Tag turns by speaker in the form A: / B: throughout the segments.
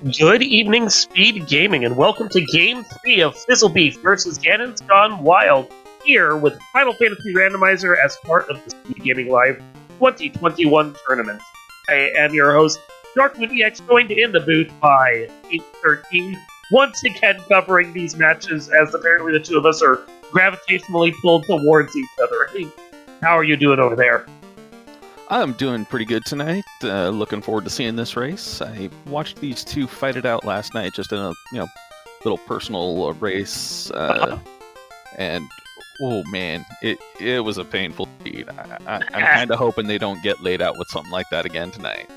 A: Good evening, Speed Gaming, and welcome to Game 3 of Fizzlebeef versus ganonsgonewild, here with Final Fantasy Randomizer as part of the Speed Gaming Live 2021 tournament. I am your host, DarkMoonEX, joined in the booth by 813, once again covering these matches as apparently the two of us are gravitationally pulled towards each other. Hey, how are you doing over there?
B: I'm doing pretty good tonight. Looking forward to seeing this race. I watched these two fight it out last night, just in a little personal race, and oh man, it was a painful feat. I'm kind of hoping they don't get laid out with something like that again tonight.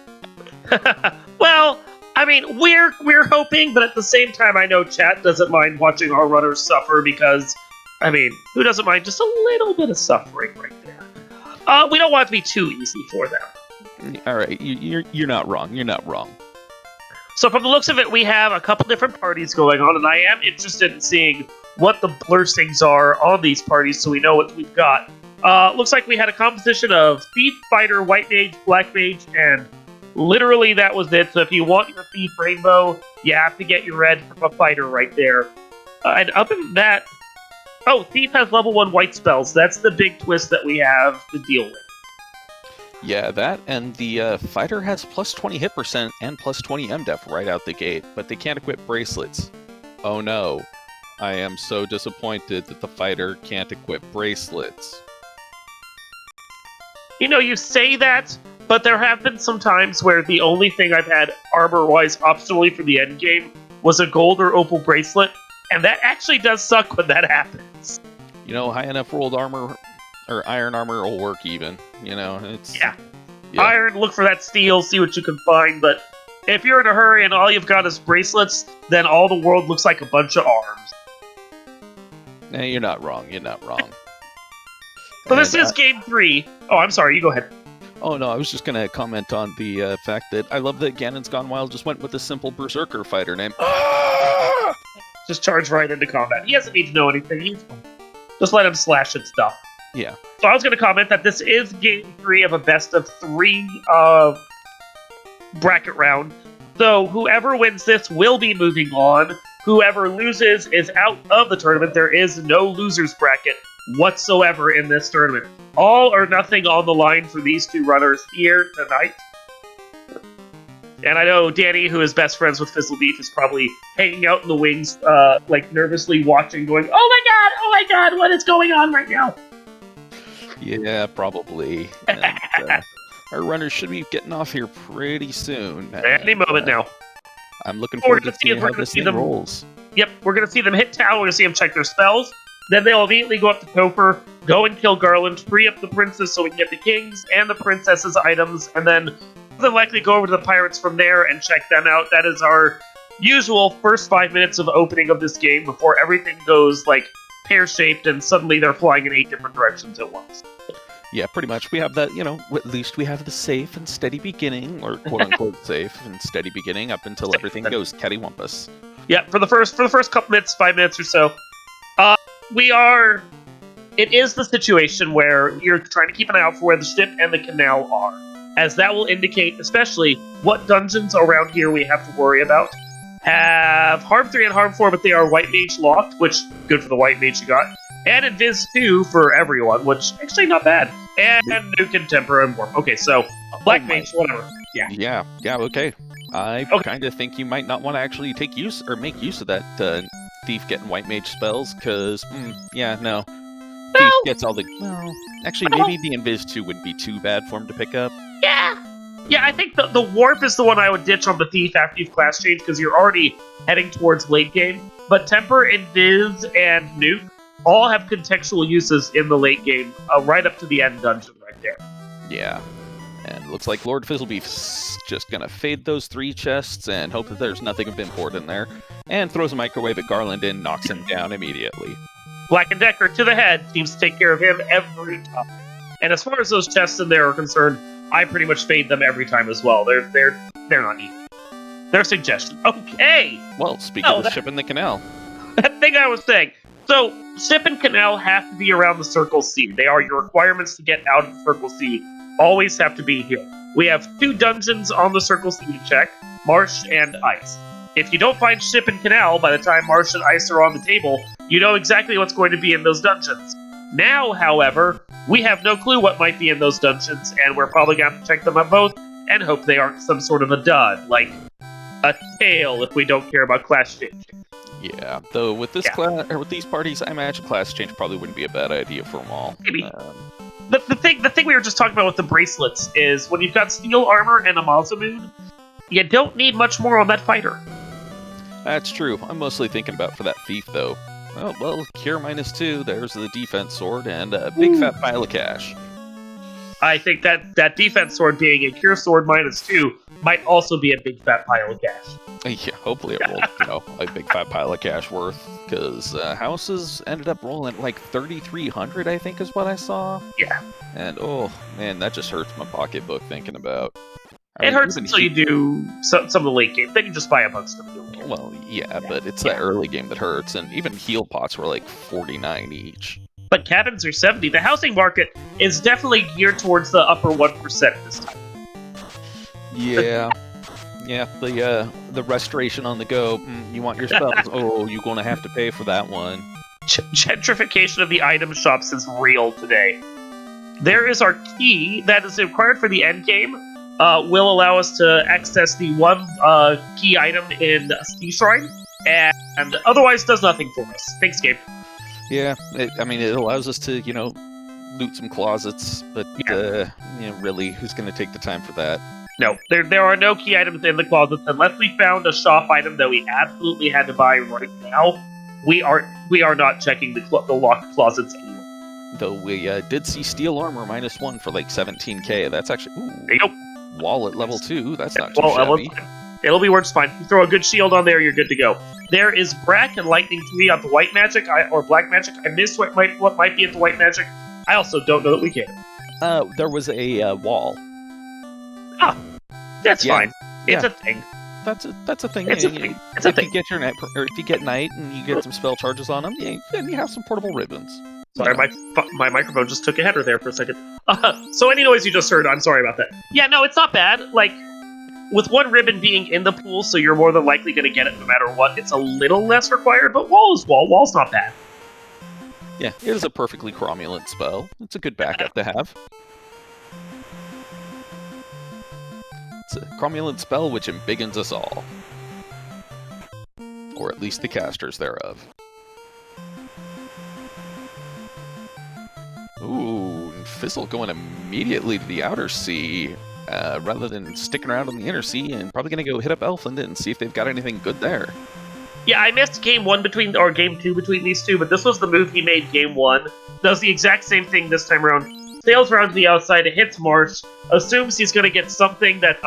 A: Well, I mean, we're hoping, but at the same time, I know chat doesn't mind watching our runners suffer because, I mean, who doesn't mind just a little bit of suffering right there? We don't want it to be too easy for them.
B: All right, you're not wrong. You're not wrong.
A: So from the looks of it, we have a couple different parties going on, and I am interested in seeing what the blurstings are on these parties so we know what we've got. Looks like we had a composition of Thief, Fighter, White Mage, Black Mage, and literally that was it. So if you want your Thief Rainbow, you have to get your red from a Fighter right there. And other than that, oh, Thief has level 1 white spells. That's the big twist that we have to deal with.
B: Yeah, that, and the fighter has plus 20 hit percent and plus 20 MDef right out the gate, but they can't equip bracelets. Oh no. I am so disappointed that the fighter can't equip bracelets.
A: You know, you say that, but there have been some times where the only thing I've had armor-wise optionally for the endgame was a gold or opal bracelet, and that actually does suck when that happens.
B: You know, high enough rolled armor, or iron armor will work even. You know, it's...
A: Yeah. Iron, look for that steel, see what you can find, but if you're in a hurry and all you've got is bracelets, then all the world looks like a bunch of arms.
B: Nah, you're not wrong. You're not wrong.
A: So this is Game 3. Oh, I'm sorry, you go ahead.
B: Oh no, I was just going to comment on the fact that I love that ganonsgonewild just went with a simple berserker fighter name.
A: Just charge right into combat. He doesn't need to know anything. Just let him slash at stuff.
B: Yeah.
A: So I was going to comment that this is Game 3 of a best of 3 bracket round. So whoever wins this will be moving on. Whoever loses is out of the tournament. There is no losers bracket whatsoever in this tournament. All or nothing on the line for these two runners here tonight. And I know Danny, who is best friends with Fizzlebeef, is probably hanging out in the wings, like nervously watching, going, oh my god, what is going on right now?
B: Yeah, probably. And, our runners should be getting off here pretty soon.
A: Any moment now.
B: I'm looking forward to seeing how this thing rolls.
A: Yep, we're going to see them hit town, we're going to see them check their spells, then they'll immediately go up to Topher, go and kill Garland, free up the princess so we can get the king's and the princess's items, and then they'll likely go over to the pirates from there and check them out. That is our usual first 5 minutes of opening of this game before everything goes, like, pear-shaped and suddenly they're flying in 8 different directions at once.
B: Yeah, pretty much. We have that, at least we have the safe and steady beginning, or quote-unquote safe and steady beginning up until everything goes cattywampus. Yeah,
A: for the first couple minutes, 5 minutes or so, it is the situation where you're trying to keep an eye out for where the ship and the canal are, as that will indicate especially what dungeons around here we have to worry about. Have Harm 3 and Harm 4, but they are White Mage locked, which, good for the White Mage you got. And Invis 2 for everyone, which, actually not bad. And Nuke and Temper and Warp. Okay, so, Black Mage, whatever.
B: Yeah, okay. I kind of think you might not want to actually make use of that Thief getting White Mage spells, because, no. Thief gets all the... Well, actually, maybe the Invis 2 wouldn't be too bad for him to pick up.
A: Yeah, I think the Warp is the one I would ditch on the Thief after you've class changed, because you're already heading towards late game. But Temper, Invis, and Nuke all have contextual uses in the late game, right up to the end dungeon right there.
B: Yeah. And it looks like LordFizzlebeef's just gonna fade those 3 chests and hope that there's nothing of import in there, and throws a microwave at Garland and knocks him down immediately.
A: Black and Decker to the head seems to take care of him every time. And as far as those chests in there are concerned, I pretty much fade them every time as well. They're not easy. They're suggestions. Okay!
B: Well, speaking of the ship in the canal.
A: That thing I was saying. So, ship and canal have to be around the Circle C. They are your requirements to get out of the Circle C. Always have to be here. We have 2 dungeons on the Circle C to check. Marsh, and Ice. If you don't find Ship and Canal by the time Marsh and Ice are on the table, you know exactly what's going to be in those dungeons. Now, however, we have no clue what might be in those dungeons, and we're probably going to have to check them out both and hope they aren't some sort of a dud, like a tail if we don't care about class change.
B: Yeah, though with this class or with these parties, I imagine class change probably wouldn't be a bad idea for them all.
A: Maybe. The thing we were just talking about with the bracelets is when you've got steel armor and a Mazamoon, you don't need much more on that fighter.
B: That's true. I'm mostly thinking about for that thief, though. Well, cure -2, there's the defense sword, and a big fat pile of cash.
A: I think that defense sword being a cure sword -2 might also be a big fat pile of cash.
B: Yeah, hopefully it will, a big fat pile of cash worth, because houses ended up rolling at like 3,300, I think is what I saw.
A: Yeah.
B: And, oh, man, that just hurts my pocketbook thinking about.
A: It hurts until you do some of the late game. Then you just buy a bunch of stuff.
B: Well, yeah, but it's the early game that hurts, and even heal pots were like 49 each.
A: But cabins are 70. The housing market is definitely geared towards the upper 1% this time.
B: Yeah. Yeah, the restoration on the go. You want your spells? Oh, you're going to have to pay for that one.
A: Gentrification of the item shops is real today. There is our key that is required for the end game. Will allow us to access the one key item in Sea Shrine, and otherwise does nothing for us. Thanks, game.
B: Yeah, it allows us to, loot some closets, but really, who's going to take the time for that?
A: No, there are no key items in the closets unless we found a shop item that we absolutely had to buy right now. We are not checking the locked closets anymore.
B: Though we did see steel armor -1 for like 17k. That's actually
A: there you go.
B: Wall at level 2. That's not too shabby.
A: It'll be works fine. You throw a good shield on there, you're good to go. There is Brack and Lightning 3 on the white magic or black magic. I missed what might be at the white magic. I also don't know that we can.
B: There was a wall.
A: Ah, that's fine. It's a thing.
B: That's a thing.
A: It's a thing. It's a thing.
B: If you get your night, or if you get night and you get some spell charges on them, then you have some portable ribbons.
A: Sorry, my microphone just took a header there for a second. So any noise you just heard, I'm sorry about that. Yeah, no, it's not bad. Like, with one ribbon being in the pool, so you're more than likely going to get it no matter what, it's a little less required, but wall is wall. Wall's not bad.
B: Yeah, it is a perfectly cromulent spell. It's a good backup to have. It's a cromulent spell which embiggens us all. Or at least the casters thereof. Ooh, Fizzle going immediately to the outer sea, rather than sticking around on the inner sea, and probably going to go hit up Elfland and see if they've got anything good there.
A: Yeah, I missed game 1 game 2 between these two, but this was the move he made game 1. Does the exact same thing this time around. Sails around to the outside, it hits Marsh, assumes he's going to get something that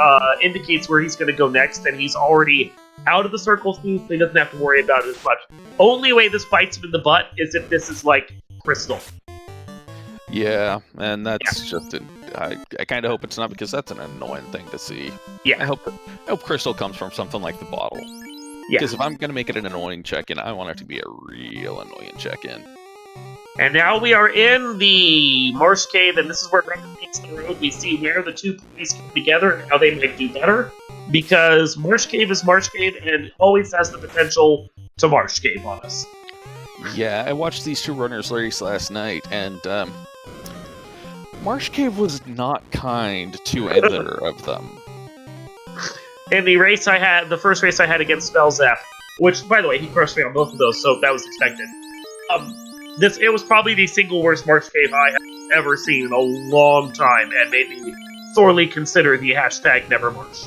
A: indicates where he's going to go next, and he's already out of the circle, so he doesn't have to worry about it as much. Only way this bites him in the butt is if this is, like, crystal.
B: Yeah, and that's just I kind of hope it's not, because that's an annoying thing to see.
A: Yeah.
B: I hope crystal comes from something like the bottle.
A: Yeah.
B: Because if I'm going to make it an annoying check-in, I want it to be a real annoying check-in.
A: And now we are in the Marsh Cave, and this is where Kraken meets the road. We see where the two parties come together and how they might do better, because Marsh Cave is Marsh Cave, and it always has the potential to Marsh Cave on us.
B: Yeah, I watched these two runners race last night, and Marsh Cave was not kind to either of them.
A: In the race the first race I had against Spellzap, which, by the way, he crushed me on both of those, so that was expected. It was probably the single worst Marsh Cave I have ever seen in a long time, and made me sorely consider the hashtag #NeverMarsh.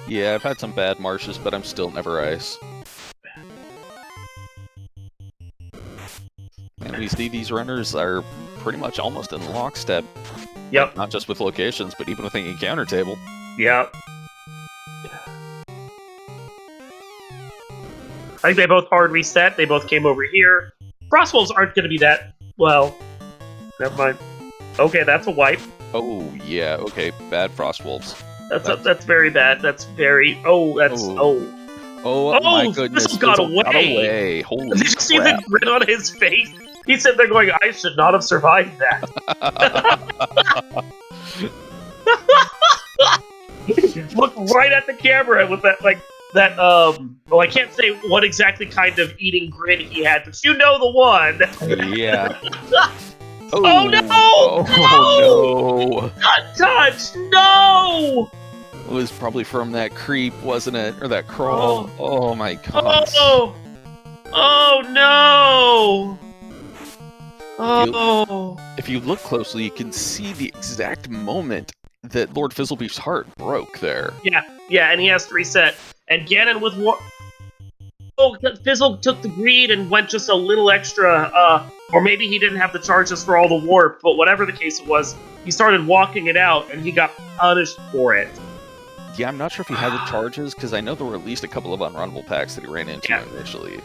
B: Yeah, I've had some bad marshes, but I'm still never ice. And we see these runners are pretty much almost in lockstep.
A: Yep.
B: Not just with locations, but even with the encounter table.
A: Yep. I think they both hard reset. They both came over here. Frostwolves aren't going to be that... Well, never mind. Okay, that's a wipe.
B: Oh, yeah, okay. Bad Frostwolves.
A: That's very bad. That's very... Oh, that's...
B: Oh, my goodness.
A: Fizzle got away.
B: Holy
A: Did you see the grin on his face? He said they're going, I should not have survived that. Look right at the camera with that, well, I can't say what exactly kind of eating grin he had, but you know the one.
B: Yeah.
A: Oh no!
B: Oh no!
A: Untouched! No!
B: It was probably from that creep, wasn't it? Or that crawl. Oh my god.
A: Oh! Oh no! Oh!
B: If you look closely, you can see the exact moment that LordFizzlebeef's heart broke there.
A: Yeah, and he has to reset. And Ganon with war. Oh, Fizzle took the greed and went just a little extra, or maybe he didn't have the charges for all the warp, but whatever the case it was, he started walking it out and he got punished for it.
B: Yeah, I'm not sure if he had the charges, because I know there were at least a couple of unrunnable packs that he ran into initially.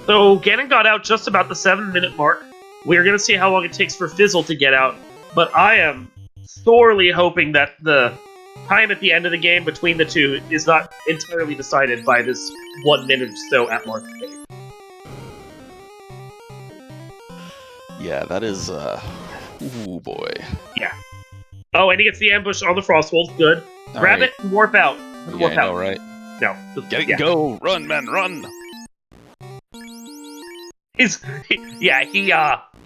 A: So Ganon got out just about the 7-minute mark. We're going to see how long it takes for Fizzle to get out, but I am sorely hoping that the time at the end of the game between the two is not entirely decided by this 1 minute or so at Marsh.
B: Yeah, that is, ooh boy.
A: Yeah. Oh, and he gets the ambush on the Frostwolf. Good. Grab it and warp out.
B: Yeah, I know, right?
A: No.
B: Get it, go! Run, man, run!
A: He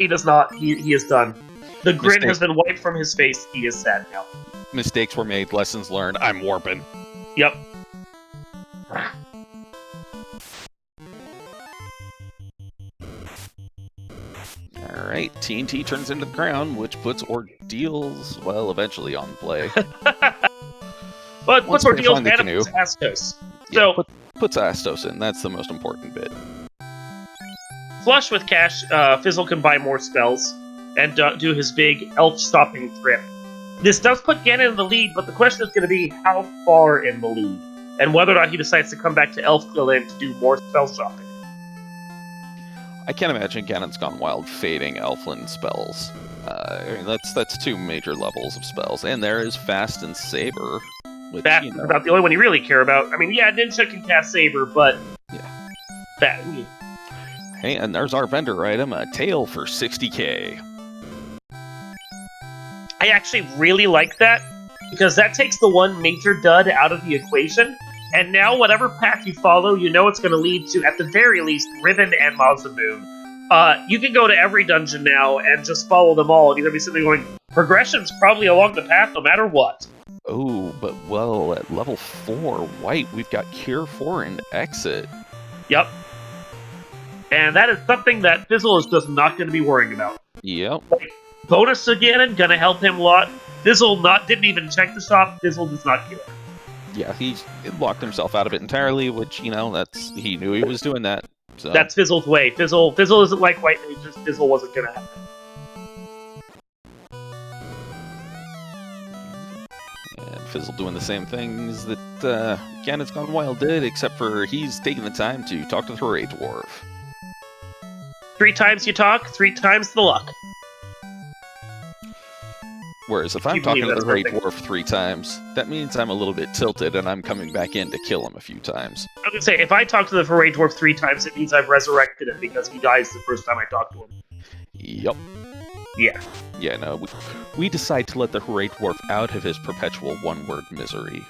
A: does not. He is done. The grin has been wiped from his face. He is sad now.
B: Mistakes were made, lessons learned. I'm warping.
A: Yep.
B: Alright, TNT turns into the crown, which puts Ordeals, well, eventually on play.
A: But puts Ordeals and puts Astos.
B: Yeah,
A: So,
B: puts Astos in, that's the most important bit.
A: flush with cash, Fizzle can buy more spells and do his big elf-stopping trip. This does put Ganon in the lead, but the question is going to be how far in the lead, and whether or not he decides to come back to Elfquilin to do more spell shopping.
B: I can't imagine Ganon's Gone Wild fading Elfland spells. I mean, that's two major levels of spells, and there is Fast and Saber. Which,
A: Fast is about the only one you really care about. I mean, yeah, Ninja can cast Saber, but
B: yeah. Hey, and there's our vendor item, a tail for 60k.
A: I actually really like that, because that takes the one major dud out of the equation, and now whatever path you follow, you know it's going to lead to, at the very least, Ribbon and Mazamoon. You can go to every dungeon now and just follow them all, and you're going to be sitting there going, progression's probably along the path no matter what.
B: Oh, but well, at level 4, white, we've got Cure 4 and Exit.
A: Yep. And that is something that Fizzle is just not going to be worrying about.
B: Yep.
A: Like, bonus to Ganon, gonna help him a lot. Fizzle didn't even check the shop. Fizzle does not care.
B: Yeah, he locked himself out of it entirely, which, you know, he knew he was doing that. So.
A: That's Fizzle's way. Fizzle isn't like White Mage, just Fizzle wasn't gonna happen.
B: And Fizzle doing the same things that Ganon's Gone Wild did, except for he's taking the time to talk to the Ro8 dwarf.
A: 3 times you talk, 3 times the luck.
B: Whereas if I'm talking to the Ro8 dwarf 3 times, that means I'm a little bit tilted and I'm coming back in to kill him a few times.
A: I was gonna say, if I talk to the Ro8 dwarf 3 times, it means I've resurrected him because he dies the first time I talk to him.
B: Yep.
A: Yeah.
B: Yeah, no, we decide to let the Ro8 dwarf out of his perpetual one-word misery.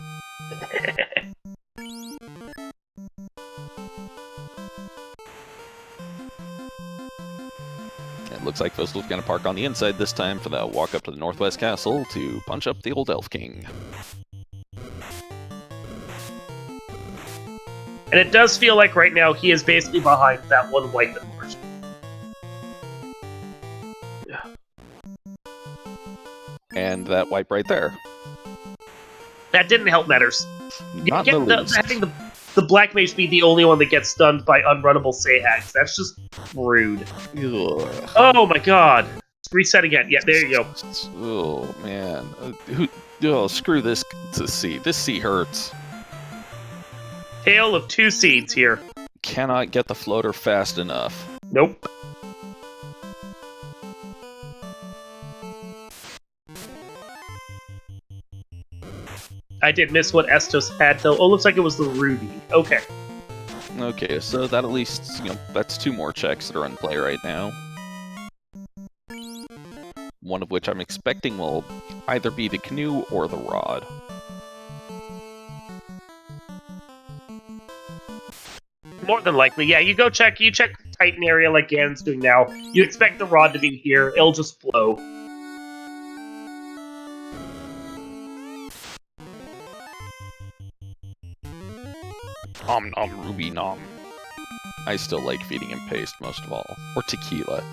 B: It looks like Fizzle's gonna park on the inside this time for the walk up to the Northwest Castle to punch up the old Elf King.
A: And it does feel like right now he is basically behind that one white that Marsh. Yeah.
B: And that wipe right there.
A: That didn't help matters.
B: Not the least.
A: Having the Black Mage be the only one that gets stunned by unrunnable Sayhags. That's just rude.
B: Ugh.
A: Oh my god. Reset again. Yeah, there you go.
B: Oh, man. Screw this sea. This sea hurts.
A: Tale of 2 seeds here.
B: Cannot get the floater fast enough.
A: Nope. I did miss what Estos had, though. Oh, looks like it was the Ruby. Okay.
B: Okay, so that at least, that's 2 more checks that are in play right now. One of which I'm expecting will either be the canoe or the rod.
A: More than likely, yeah. You check the Titan area like Ganon's doing now. You expect the rod to be here. It'll just flow.
B: Nom nom ruby nom. I still like feeding him paste most of all. Or tequila.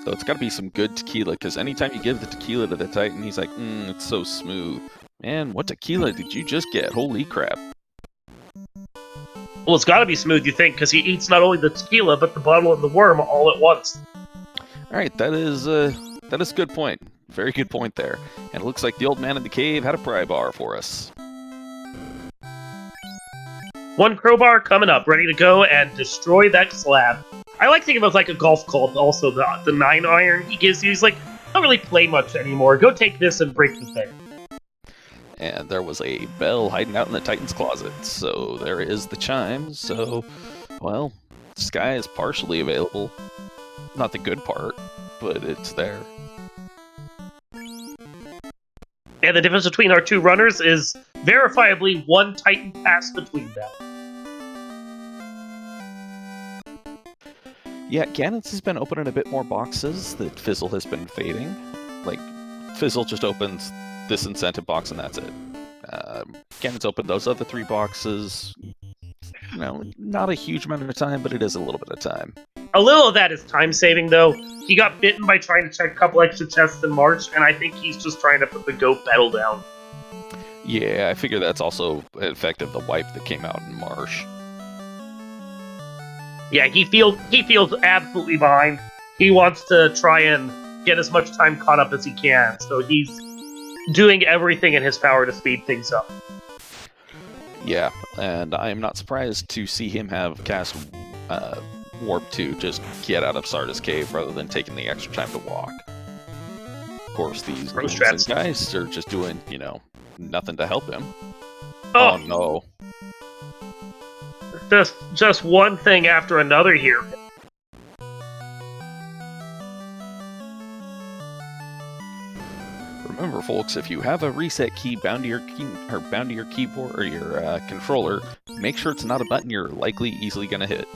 B: So it's gotta be some good tequila, because anytime you give the tequila to the Titan, he's like, it's so smooth. Man, what tequila did you just get? Holy crap.
A: Well, it's gotta be smooth, you think, because he eats not only the tequila, but the bottle and the worm all at once.
B: Alright, that is a good point. Very good point there. And it looks like the old man in the cave had a pry bar for us.
A: One crowbar coming up, ready to go and destroy that slab. I like thinking of it like a golf club, also the 9 iron he gives you. He's like, don't really play much anymore. Go take this and break the thing.
B: And there was a bell hiding out in the Titan's closet, so there is the chime. So, well, Sky is partially available. Not the good part, but it's there.
A: And the difference between our two runners is verifiably one Titan pass between them.
B: Yeah, Ganon's has been opening a bit more boxes that Fizzle has been fading. Like, Fizzle just opens this incentive box and that's it. Ganon's opened those other 3 boxes. You know, not a huge amount of time, but it is a little bit of time.
A: A little of that is time saving, though. He got bitten by trying to check a couple extra chests in March, and I think he's just trying to put the goat pedal down.
B: Yeah, I figure that's also an effect of the wipe that came out in Marsh.
A: Yeah, he feels absolutely behind. He wants to try and get as much time caught up as he can, so he's doing everything in his power to speed things up.
B: Yeah, and I am not surprised to see him have cast Warp to just get out of Sarda's cave rather than taking the extra time to walk. Of course, these guys are just doing, you know, nothing to help him. Oh no.
A: Just one thing after another here.
B: Remember, folks, if you have a reset key bound to your keyboard or your controller, make sure it's not a button you're likely easily going to hit.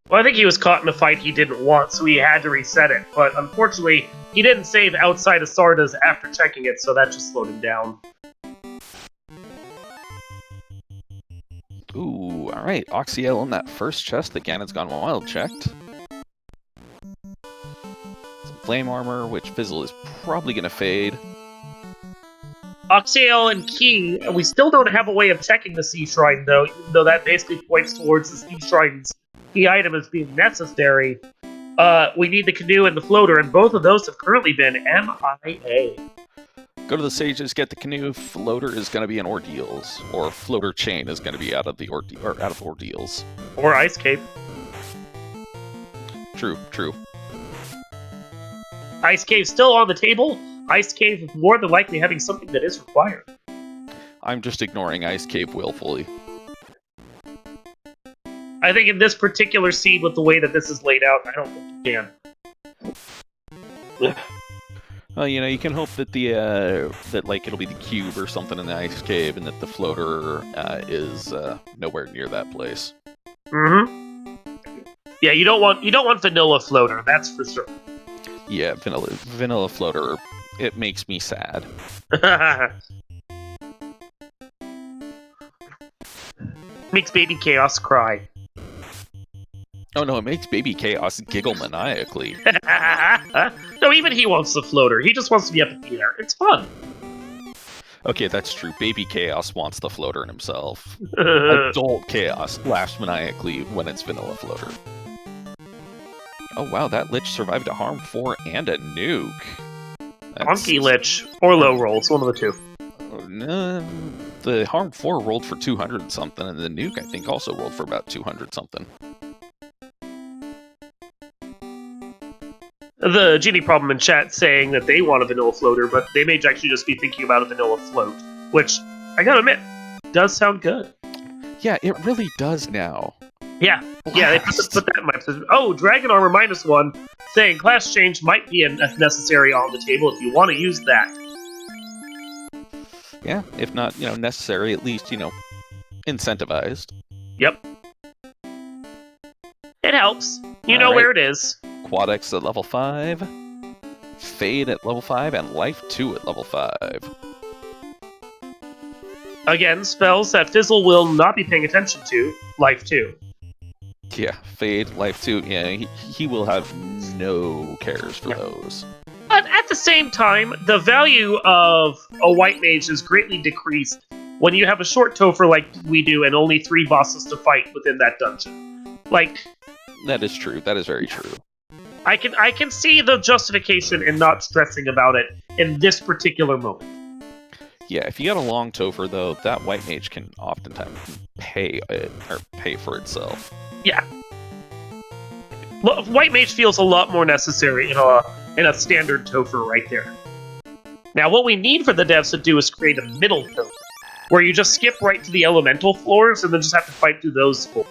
A: Well, I think he was caught in a fight he didn't want, so he had to reset it. But unfortunately, he didn't save outside of Sarda's after checking it, so that just slowed him down.
B: Ooh, alright. Oxyel in that first chest that Ganon's Gone Wild checked. Some flame armor, which Fizzle is probably going to fade.
A: Oxyel and Key, we still don't have a way of checking the Sea Shrine, though, even though that basically points towards the Sea Shrine's key item as being necessary. We need the canoe and the floater, and both of those have currently been MIA.
B: Go to the sages, get the canoe. Floater is going to be in ordeals, or floater chain is going to be out of the ordeals.
A: Or Ice Cave.
B: True.
A: Ice Cave still on the table. Ice Cave more than likely having something that is required.
B: I'm just ignoring Ice Cave willfully.
A: I think in this particular scene, with the way that this is laid out, I don't think you can.
B: Well, you know, you can hope that it'll be the cube or something in the Ice Cave, and that the floater is nowhere near that place.
A: Mm-hmm. Yeah, you don't want vanilla floater, that's for sure.
B: Yeah, vanilla floater. It makes me sad.
A: Makes Baby Chaos cry.
B: Oh no, it makes Baby Chaos giggle maniacally.
A: No, even he wants the floater. He just wants to be up in the air. It's fun.
B: Okay, that's true. Baby Chaos wants the floater in himself. Adult Chaos laughs maniacally when it's vanilla floater. Oh wow, that Lich survived a harm 4 and a nuke.
A: Monkey Lich, or low rolls, one of the two.
B: The harm 4 rolled for 200 something, and the nuke I think also rolled for about 200 something.
A: The Genie problem in chat saying that they want a vanilla floater, but they may actually just be thinking about a vanilla float, which, I gotta admit, does sound good.
B: Yeah, it really does now.
A: Yeah, they put that in my position. Oh, Dragon Armor -1, saying class change might be necessary on the table if you want to use that.
B: Yeah, if not, necessary, at least, incentivized.
A: Yep. It helps. You know
B: All right.
A: where it is.
B: Quad X at level 5, Fade at level 5, and Life 2 at level 5.
A: Again, spells that Fizzle will not be paying attention to. Life 2.
B: Yeah, Fade, Life 2, yeah, he will have no cares for those.
A: But at the same time, the value of a white mage is greatly decreased when you have a short Topher like we do and only 3 bosses to fight within that dungeon. Like,
B: that is true. That is very true.
A: I can see the justification in not stressing about it in this particular moment.
B: Yeah, if you got a long Topher, though, that white mage can oftentimes pay for itself.
A: Yeah. White mage feels a lot more necessary in a standard Topher right there. Now, what we need for the devs to do is create a middle Topher, where you just skip right to the elemental floors and then just have to fight through those floors.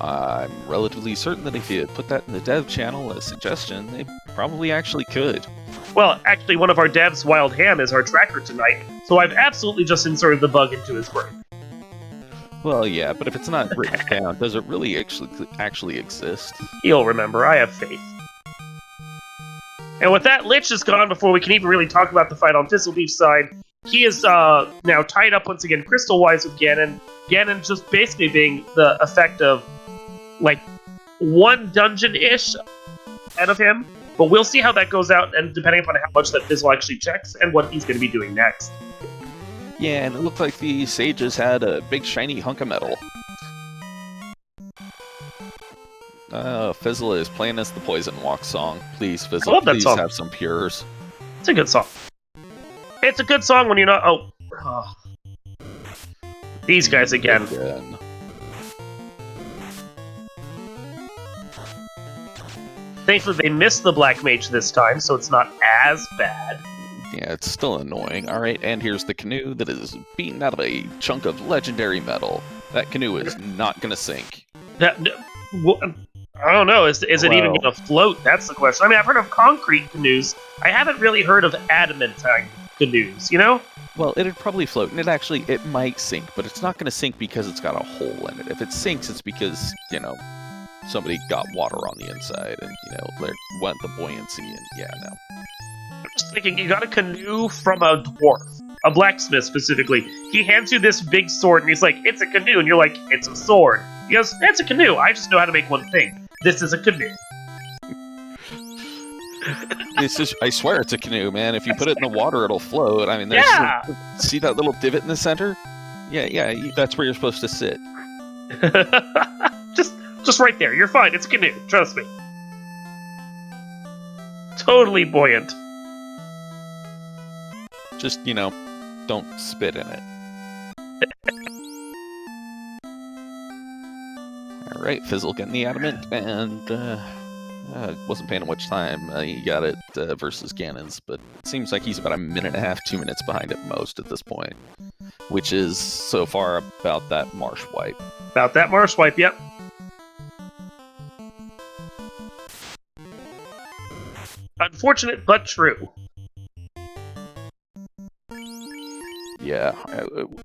B: I'm relatively certain that if you put that in the dev channel as a suggestion, they probably actually could.
A: Well, actually, one of our devs, Wild Ham, is our tracker tonight, so I've absolutely just inserted the bug into his brain.
B: Well, yeah, but if it's not written down, does it really actually exist?
A: He'll remember. I have faith. And with that, Lich is gone before we can even really talk about the fight on Fizzlebeef's side. He is now tied up once again crystal-wise with Ganon. Ganon just basically being the effect of, like, 1 dungeon-ish ahead of him. But we'll see how that goes out, and depending upon how much that Fizzle actually checks, and what he's going to be doing next.
B: Yeah, and it looked like the sages had a big shiny hunk of metal. Fizzle is playing us the Poison Walk song. Please, Fizzle,
A: I love that
B: please
A: song.
B: have some pures.
A: It's a good song. It's a good song when you're not... Oh. These guys again. Thankfully, they missed the Black Mage this time, so it's not as bad.
B: Yeah, it's still annoying. Alright, and here's the canoe that is beaten out of a chunk of legendary metal. That canoe is not gonna sink.
A: I don't know, is it even gonna float? That's the question. I mean, I've heard of concrete canoes. I haven't really heard of adamantine canoes, you know?
B: Well, it'd probably float, and it might sink, but it's not gonna sink because it's got a hole in it. If it sinks, it's because, somebody got water on the inside, and, they want the buoyancy, and no.
A: I'm just thinking, you got a canoe from a dwarf, a blacksmith specifically. He hands you this big sword, and he's like, it's a canoe, and you're like, it's a sword. He goes, it's a canoe, I just know how to make one thing. This is a canoe.
B: I swear it's a canoe, man. If you put it in the water, it'll float. I mean, see that little divot in the center? Yeah, that's where you're supposed to sit.
A: Just right there. You're fine. It's a canoe. Trust me. Totally buoyant.
B: Just, don't spit in it. Alright, Fizzle getting the adamant, and wasn't paying much time. He got it versus Ganon's, but it seems like he's about 1.5 minutes, 2 minutes behind at most at this point, which is so far about that Marsh wipe.
A: About that Marsh wipe, yep. Unfortunate, but true.
B: Yeah,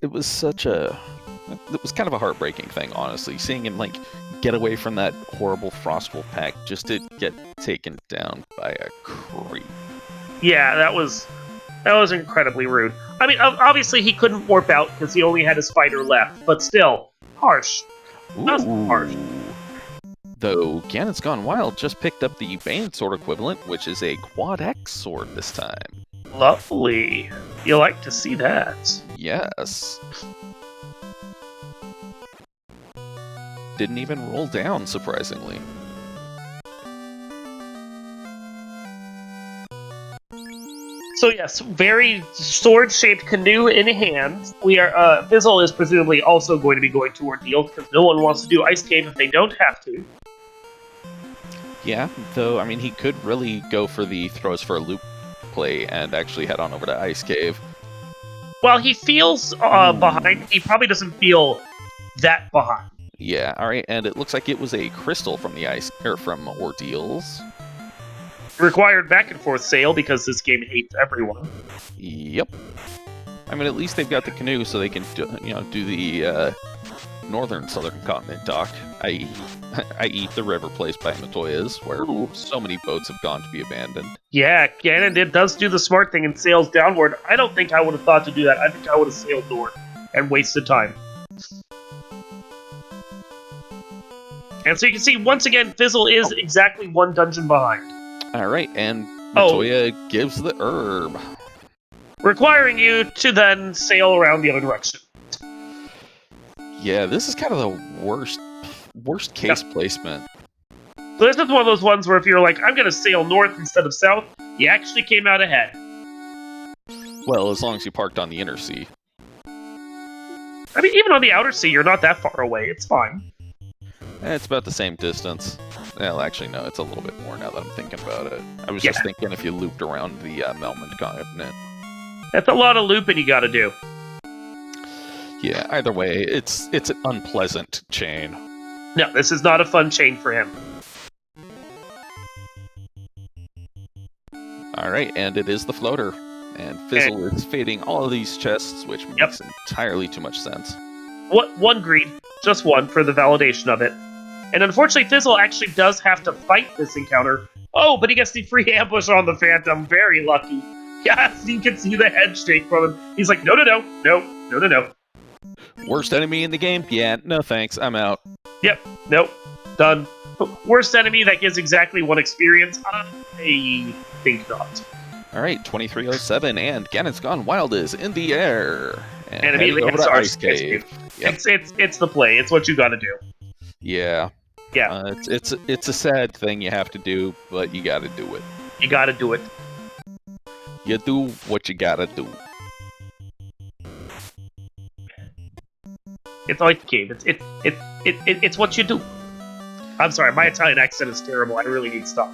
B: it was it was kind of a heartbreaking thing, honestly, seeing him, get away from that horrible Frostwolf pack just to get taken down by a creep. Yeah,
A: that was incredibly rude. I mean, obviously he couldn't warp out because he only had his fighter left, but still, harsh. That's harsh.
B: Though Ganon's Gone Wild just picked up the Bane Sword equivalent, which is a Quad X sword this time.
A: Lovely. You like to see that.
B: Yes. Didn't even roll down, surprisingly.
A: So yes, very sword-shaped canoe in hand. We are Fizzle is presumably also going to be going to Ordeal because no one wants to do Ice Cave if they don't have to.
B: Yeah, though, I mean, he could really go for the throws for a loop play and actually head on over to Ice Cave.
A: Well, he feels behind. He probably doesn't feel that behind.
B: Yeah, alright, and it looks like it was a crystal from from Ordeals.
A: Required back and forth sail because this game hates everyone.
B: Yep. I mean, at least they've got the canoe, so they can do the southern continent dock, i.e. the river place by Matoya's, where so many boats have gone to be abandoned.
A: Yeah, Ganon does do the smart thing and sails downward. I don't think I would have thought to do that. I think I would have sailed north and wasted time. And so you can see, once again, Fizzle is exactly one dungeon behind.
B: Alright, and Matoya gives the herb.
A: Requiring you to then sail around the other direction.
B: Yeah, this is kind of the worst case placement.
A: So this is one of those ones where if you're like, I'm going to sail north instead of south, you actually came out ahead.
B: Well, as long as you parked on the inner sea.
A: I mean, even on the outer sea, you're not that far away. It's fine.
B: It's about the same distance. Well, actually, no, it's a little bit more now that I'm thinking about it. I was just thinking if you looped around the Melmond continent.
A: That's a lot of looping you gotta do.
B: Yeah, either way, it's an unpleasant chain.
A: No, this is not a fun chain for him.
B: Alright, and it is the floater. And Fizzle is fading all of these chests, which makes entirely too much sense.
A: One greed. Just one for the validation of it. And unfortunately, Fizzle actually does have to fight this encounter. Oh, but he gets the free ambush on the Phantom. Very lucky. Yes, you can see the head shake from him. He's like, no.
B: Worst enemy in the game? Yeah, no thanks, I'm out.
A: Yep, nope, done. Worst enemy that gives exactly one experience? I think not.
B: Alright, 2307, and ganonsgonewild is in the air. And
A: immediately
B: over to Ice Cave.
A: Yep. It's the play. It's what you gotta do.
B: Yeah.
A: Yeah.
B: It's a sad thing you have to do, but you gotta do it.
A: You gotta do it.
B: You do what you gotta do.
A: It's like the cave. It's what you do. I'm sorry, my Italian accent is terrible. I really need to stop.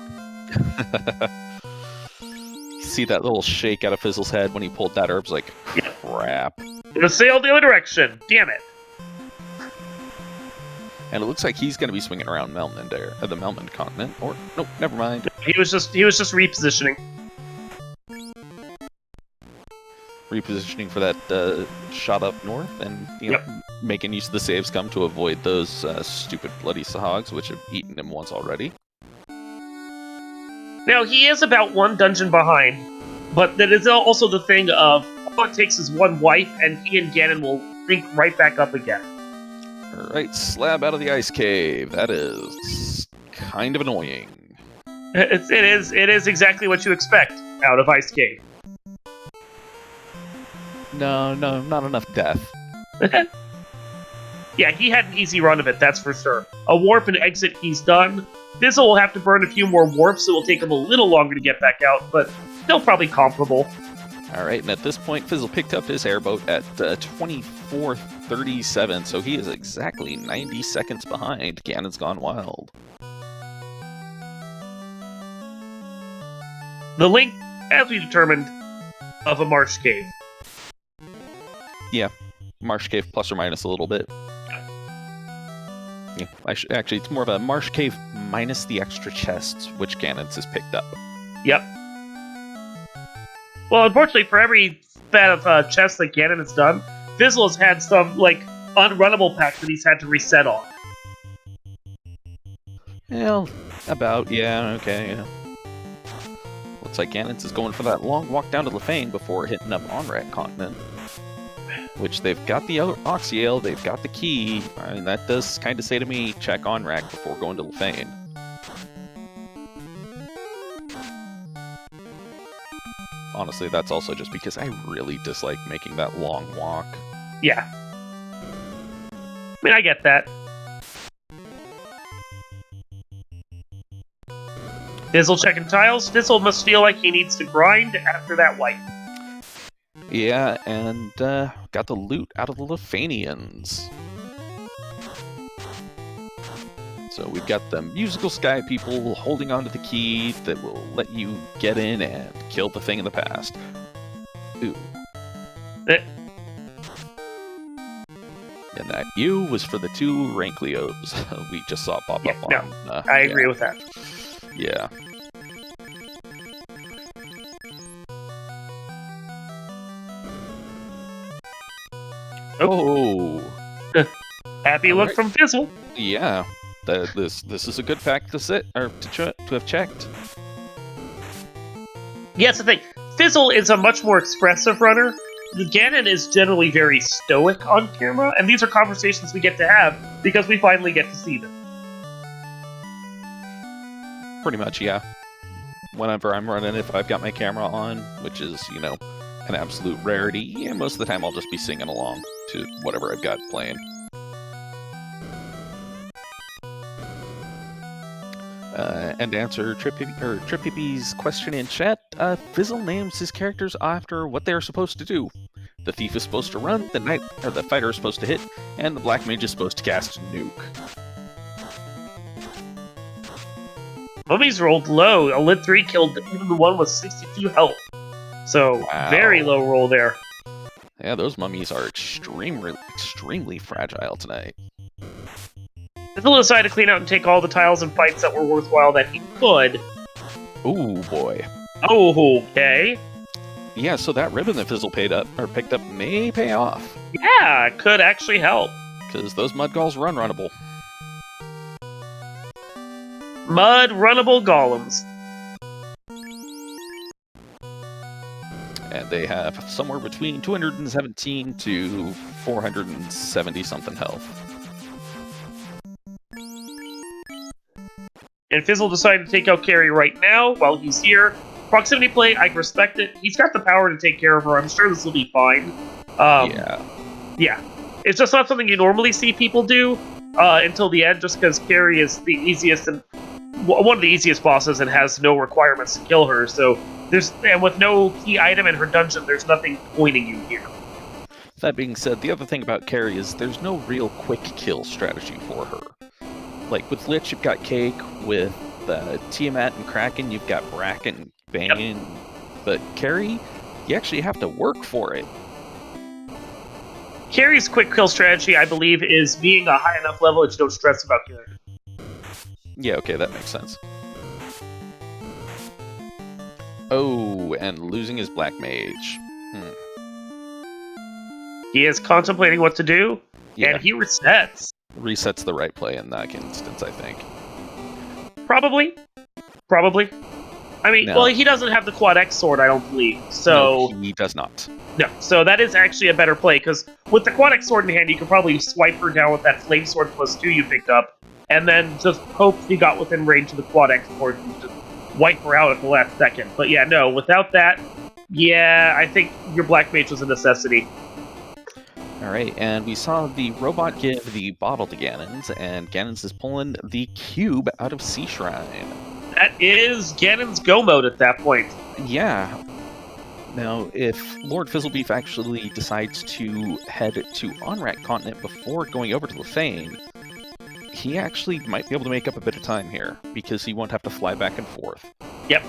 B: See that little shake out of Fizzle's head when he pulled that herb's like, crap.
A: Gonna sail the other direction. Damn it.
B: And it looks like he's gonna be swinging around Melmond there, the Melmond continent. Or nope, never mind.
A: He was just repositioning.
B: Repositioning for that shot up north, and making use of the saves come to avoid those stupid bloody sahogs, which have eaten him once already.
A: Now, he is about one dungeon behind, but that is also the thing of all it takes is one wipe, and he and Ganon will sync right back up again.
B: Alright, slab out of the ice cave. That is kind of annoying.
A: It is exactly what you expect out of Ice Cave.
B: No, not enough death.
A: Yeah, he had an easy run of it, that's for sure. A warp and exit, he's done. Fizzle will have to burn a few more warps, so it will take him a little longer to get back out, but still probably comparable.
B: Alright, and at this point, Fizzle picked up his airboat at 24:37, so he is exactly 90 seconds behind ganonsgonewild.
A: The length, as we determined, of a marsh cave.
B: Yeah, marsh cave plus or minus a little bit. Yeah, actually, it's more of a marsh cave minus the extra chests, which Ganons has picked up.
A: Yep. Well, unfortunately, for every set of chests that Ganon has done, Fizzle has had some, unrunnable packs that he's had to reset on.
B: Well, okay. Looks like Ganons is going for that long walk down to Lefane before hitting up Onrak Continent. Which they've got the Oxyale, they've got the key. I mean, that does kind of say to me, check Onrak before going to Lefane. Honestly, that's also just because I really dislike making that long walk.
A: Yeah. I mean, I get that. Fizzle checking tiles. Fizzle must feel like he needs to grind after that wipe.
B: Yeah, and got the loot out of the Lefanians. So we've got the musical sky people holding onto the key that will let you get in and kill the thing in the past. Ooh. And that U was for the two Ranklios we just saw pop up on.
A: I agree with that.
B: Yeah. Oh,
A: Happy look
B: Alright.
A: from Fizzle.
B: yeah. This is a good fact to to have checked.
A: Yeah, that's the thing. Fizzle is a much more expressive runner. Ganon is generally very stoic on camera, and these are conversations we get to have because we finally get to see them.
B: Pretty much, yeah. Whenever I'm running, if I've got my camera on, which is, an absolute rarity, yeah, most of the time I'll just be singing along to whatever I've got playing. And to answer Trippy's question in chat, Fizzle names his characters after what they are supposed to do. The thief is supposed to run, the fighter is supposed to hit, and the black mage is supposed to cast nuke.
A: Mummies rolled low. A lit 3 killed even the one with 62 health. So,
B: Wow.
A: very low roll there.
B: Yeah, those mummies are extremely fragile tonight.
A: Fizzle decided to clean out and take all the tiles and fights that were worthwhile that he could.
B: Ooh, boy.
A: Oh, okay.
B: Yeah, so that ribbon that Fizzle picked up may pay off.
A: Yeah, it could actually help.
B: Because those mudgalls run runnable.
A: Mud runnable golems.
B: And they have somewhere between 217 to 470 something health.
A: And Fizzle decided to take out Carrie right now while he's here. Proximity play, I respect it. He's got the power to take care of her. I'm sure this will be fine. Yeah. It's just not something you normally see people do until the end, just because Carrie is the easiest and one of the easiest bosses and has no requirements to kill her. So and with no key item in her dungeon, there's nothing pointing you here.
B: That being said, the other thing about Carrie is there's no real quick kill strategy for her. Like with Lich, you've got Cake. With Tiamat and Kraken, you've got Bracken and Bane. Yep. But Carrie, you actually have to work for it.
A: Carrie's quick kill strategy, I believe, is being a high enough level that you don't stress about killing her.
B: Yeah, okay, that makes sense. Oh, and losing his Black Mage.
A: He is contemplating what to do, and he resets.
B: Resets the right play in that instance, I think.
A: Probably. I mean,
B: No.
A: well, he doesn't have the Quad X sword, I don't believe. So
B: no, he does not.
A: No, so that is actually a better play, because with the Quad X sword in hand, you could probably swipe her down with that Flame Sword +2 you picked up, and then just hope you got within range of the Quad X sword and just wipe her out at the last second. But yeah, no, without that, yeah, I think your Black Mage was a necessity.
B: Alright, and we saw the robot give the bottle to Ganons, and Ganons is pulling the cube out of Sea Shrine.
A: That is Ganon's Go mode at that point.
B: Yeah. Now, if LordFizzlebeef actually decides to head to Onrak Continent before going over to Lefane, he actually might be able to make up a bit of time here, because he won't have to fly back and forth.
A: Yep.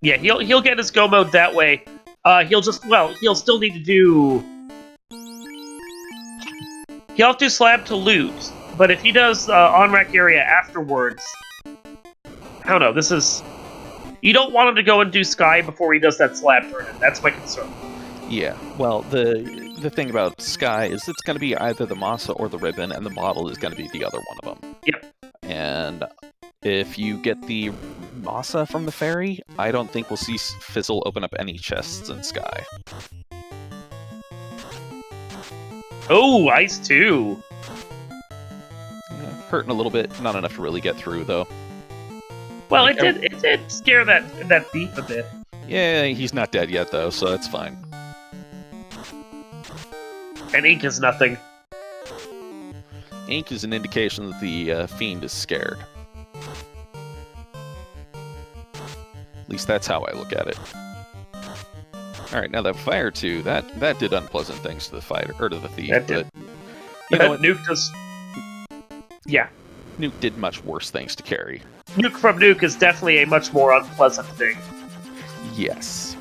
A: Yeah, he'll get his Go mode that way. He'll still need to do... He'll have to slab to loot, but if he does on-rack area afterwards... I don't know, this is... You don't want him to go and do Sky before he does that slab turn, and that's my concern.
B: Yeah, well, the thing about Sky is it's going to be either the Masa or the Ribbon, and the bottle is going to be the other one of them.
A: Yep.
B: And if you get the Masa from the ferry, I don't think we'll see Fizzle open up any chests in Sky.
A: Oh, Ice 2.
B: Yeah, hurting a little bit, not enough to really get through, though.
A: Well, it did scare that thief a bit.
B: Yeah, he's not dead yet, though, so that's fine.
A: And ink is nothing.
B: Ink is an indication that the fiend is scared. At least that's how I look at it. Alright, now that Fire 2, that did unpleasant things to the fighter, or to the thief.
A: That did.
B: But, you know what?
A: Nuke does... Yeah.
B: Nuke did much worse things to carry.
A: Nuke from Nuke is definitely a much more unpleasant thing.
B: Yes.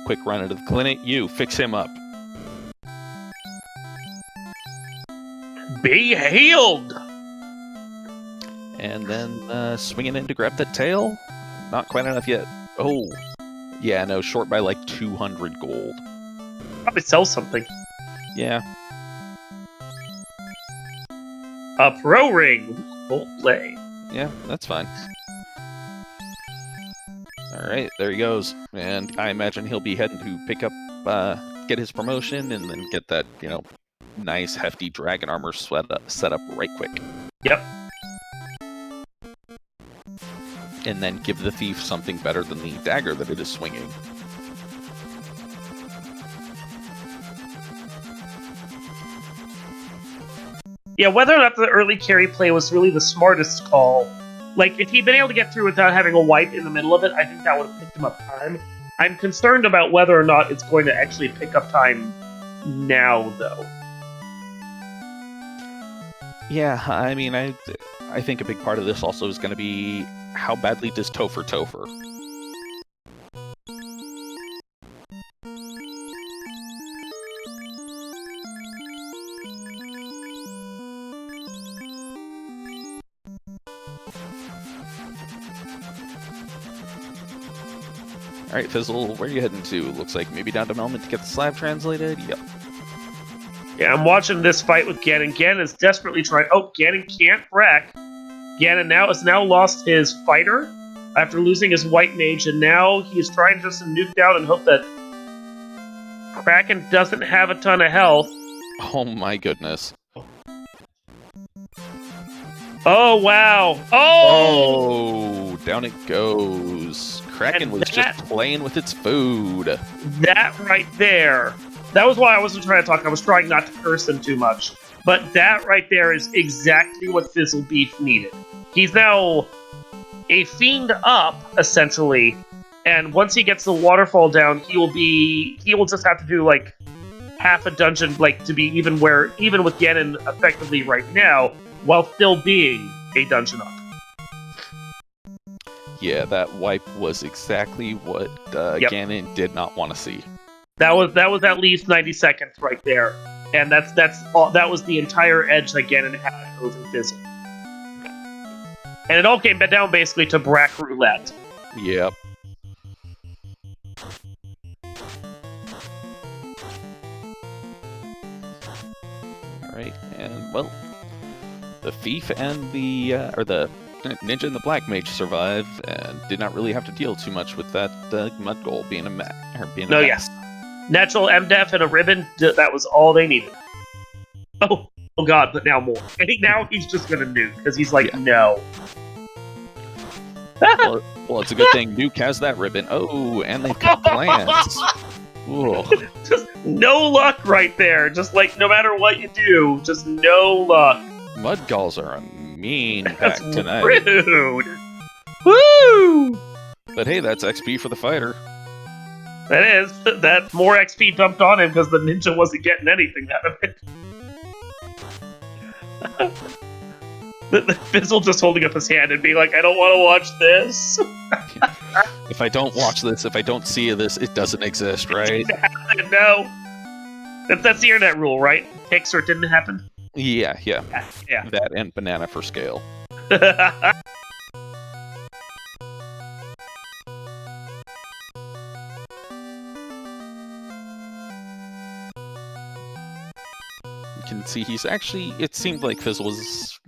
B: Quick run into the clinic. You, fix him up.
A: Be healed!
B: And then swinging in to grab the tail. Not quite enough yet. Oh. Yeah, no, short by like 200 gold.
A: Probably sell something.
B: Yeah.
A: A pro ring. We'll play.
B: Yeah, that's fine. Alright, there he goes. And I imagine he'll be heading to pick up, get his promotion, and then get that, nice, hefty dragon armor set up right quick.
A: Yep.
B: And then give the thief something better than the dagger that it is swinging.
A: Yeah, whether or not the early carry play was really the smartest call. Like, if he'd been able to get through without having a wipe in the middle of it, I think that would have picked him up time. I'm concerned about whether or not it's going to actually pick up time now, though.
B: Yeah, I mean, I think a big part of this also is going to be how badly does Topher. Alright, Fizzle, where are you heading to? Looks like maybe down to Melman to get the slab translated? Yep.
A: Yeah, I'm watching this fight with Ganon. Ganon is desperately trying... Oh, Ganon can't wreck. Ganon has now lost his fighter after losing his white mage, and now he is trying just to nuke down and hope that Kraken doesn't have a ton of health.
B: Oh my goodness.
A: Oh, wow.
B: Oh, down it goes. Kraken was just playing with its food.
A: That right there. That was why I wasn't trying to talk. I was trying not to curse him too much. But that right there is exactly what FizzleBeef needed. He's now a fiend up, essentially. And once he gets the waterfall down, he will just have to do like half a dungeon, like to be even with Ganon effectively right now, while still being a dungeon up.
B: Yeah, that wipe was exactly what Ganon did not want to see.
A: That was at least 90 seconds right there, and that's all. That was the entire edge that Ganon had over Fizzle, and it all came down basically to Brack Roulette.
B: Yep. All right, and well, the thief and the ninja and the black mage survive and did not really have to deal too much with that mud goal being a mess.
A: Yes. Natural MDF and a ribbon, that was all they needed. Oh god, but now more. And now he's just gonna nuke, because he's like, no.
B: well, it's a good thing Nuke has that ribbon. Oh, and they've got plans. Ooh.
A: Just no luck right there. Just like, no matter what you do, just no luck.
B: Mudgalls are a mean pack tonight.
A: Rude. Woo!
B: But hey, that's XP for the fighter.
A: That is. That's more XP dumped on him because the ninja wasn't getting anything out of it. the Fizzle just holding up his hand and being like, I don't want to watch this.
B: If I don't watch this, if I don't see this, it doesn't exist, right?
A: No. That's the internet rule, right? Text or it didn't happen?
B: Yeah.
A: Yeah.
B: That and banana for scale. You can see he's actually, it seemed like Fizzle was,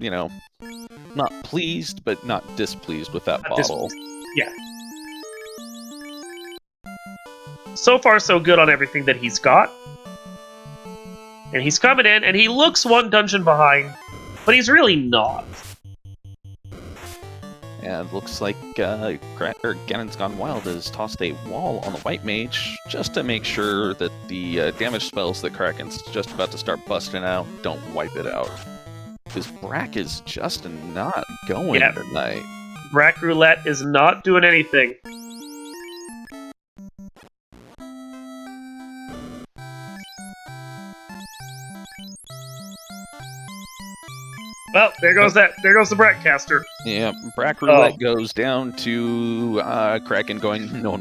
B: not pleased, but not displeased with that bottle.
A: Yeah. So far, so good on everything that he's got. And he's coming in, and he looks one dungeon behind, but he's really not.
B: And it looks like ganonsgonewild has tossed a wall on the white mage just to make sure that the damage spells that Kraken's just about to start busting out don't wipe it out. Because Brack is just not going tonight.
A: Brack Roulette is not doing anything. Well, there goes the Brack caster.
B: Yeah, Brack Roulette goes down to Kraken going, no.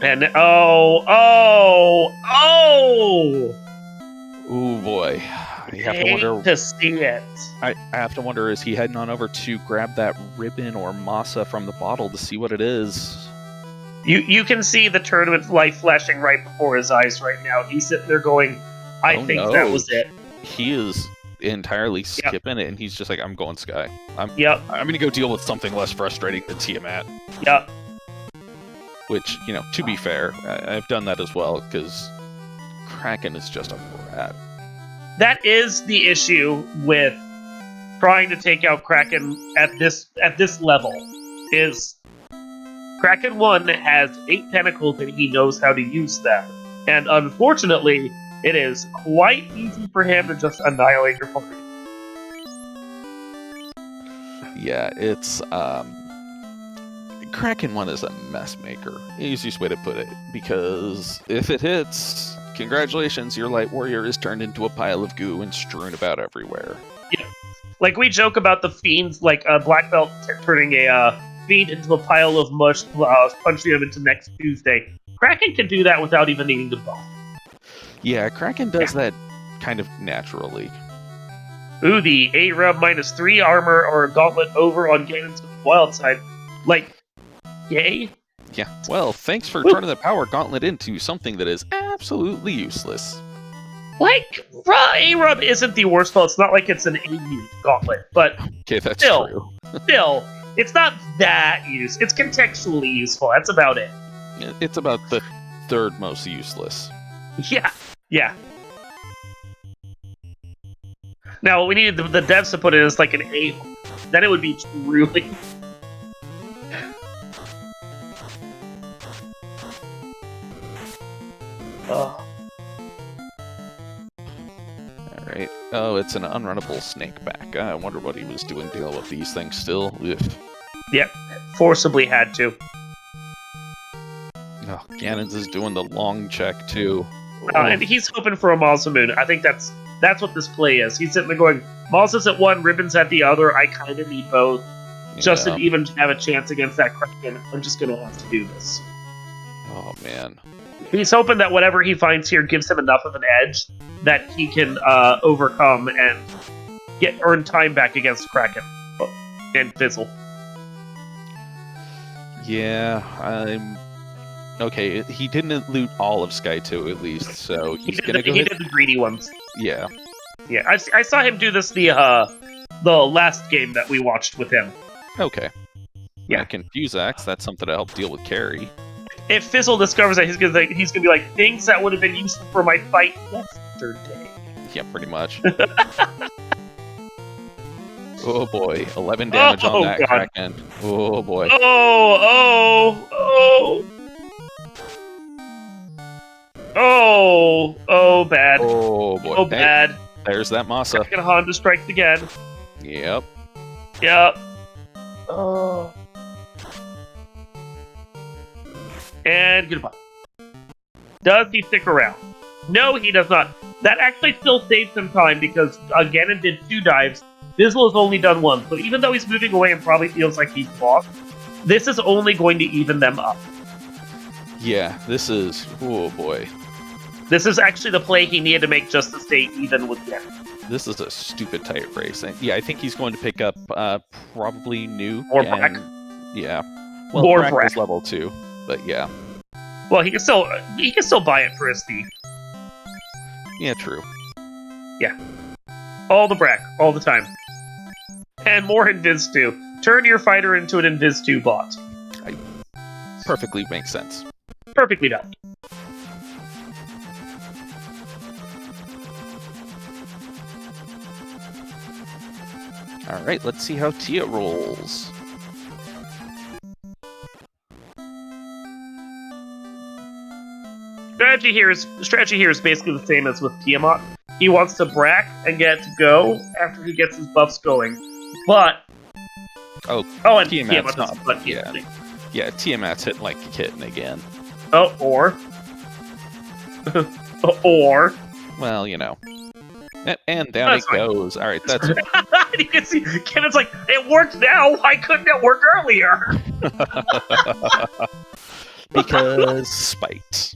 A: And
B: Ooh boy. I have to wonder.
A: To see it.
B: I have to wonder, is he heading on over to grab that ribbon or masa from the bottle to see what it is?
A: You can see the tournament life flashing right before his eyes right now. He's sitting there going, I think
B: no.
A: that was it.
B: He is entirely skipping it, and he's just like, I'm going Sky. I'm gonna go deal with something less frustrating than Tiamat.
A: Yep.
B: Which, to be fair, I've done that as well, because Kraken is just a rat.
A: That is the issue with trying to take out Kraken at this level, is Kraken 1 has 8 tentacles and he knows how to use them. And unfortunately, it is quite easy for him to just annihilate your party.
B: Yeah, it's, Kraken 1 is a mess maker. Easiest way to put it. Because if it hits, congratulations, your Light Warrior is turned into a pile of goo and strewn about everywhere.
A: Yeah. Like, we joke about the fiends, like a black belt turning a fiend into a pile of mush, punching them into next Tuesday. Kraken can do that without even needing to buff.
B: Yeah, Kraken does that kind of naturally.
A: Ooh, the A-Rub -3 armor or a gauntlet over on ganonsgonewild side. Like, yay?
B: Yeah, well, thanks for turning the power gauntlet into something that is absolutely useless.
A: Like, A-Rub isn't the worst spell. It's not like it's an A-use gauntlet, but
B: okay, that's
A: true.
B: Still,
A: it's not that useful. It's contextually useful. That's about it.
B: It's about the third most useless.
A: Yeah. Now, what we needed the devs to put in is like an A. Then it would be truly... Oh.
B: Alright. Oh, it's an unrunnable snakeback. I wonder what he was doing dealing with these things still. Ugh.
A: Yep, forcibly had to.
B: Oh, Ganons is doing the long check, too.
A: And he's hoping for a Malzamoon. I think that's what this play is. He's sitting there going, Malza's at one, Ribbon's at the other. I kind of need both.
B: Yeah.
A: Just to even have a chance against that Kraken, I'm just going to have to do this.
B: Oh, man.
A: He's hoping that whatever he finds here gives him enough of an edge that he can overcome and earn time back against Kraken and Fizzle.
B: Yeah, okay, he didn't loot all of Sky 2 at least, so he's gonna go.
A: He did the greedy ones.
B: Yeah.
A: Yeah, I saw him do this the last game that we watched with him.
B: Okay.
A: Yeah.
B: Confuse Axe, that's something to help deal with carry.
A: If Fizzle discovers that, he's gonna be like, things that would have been useful for my fight yesterday.
B: Yeah, pretty much. Oh boy, 11 damage on that Kraken. Oh boy.
A: Oh, bad.
B: Oh boy.
A: Oh, bad.
B: There's that Masa.
A: Kraken Honda strikes again.
B: Yep.
A: Oh. And goodbye. Does he stick around? No, he does not. That actually still saves some time because Ganon did 2 dives. Fizzle has only done 1, so even though he's moving away and probably feels like he's lost, this is only going to even them up.
B: Yeah, this is... Oh boy.
A: This is actually the play he needed to make just to stay even with Ganon.
B: This is a stupid tight race. And yeah, I think he's going to pick up probably Nuke.
A: Or Brack.
B: Yeah. Well,
A: Or
B: Brack
A: Brack.
B: was level 2, but yeah.
A: Well, he can still buy it for his thief.
B: Yeah, true.
A: Yeah. All the Brack, all the time. And more Invis 2. Turn your fighter into an Invis 2 bot.
B: Perfectly makes sense.
A: Perfectly done.
B: Alright, let's see how Tia rolls.
A: Strategy here is basically the same as with Tiamat. He wants to Brack and get to go after he gets his buffs going. But... and
B: Tiamat's
A: Tiamat
B: not...
A: but
B: Yeah, Tiamat's hitting like a kitten again.
A: Oh, or... or...
B: Well, you know. And down it goes. Alright, that's...
A: You can see, Kenan's like, it worked now, why couldn't it work earlier?
B: Because spite.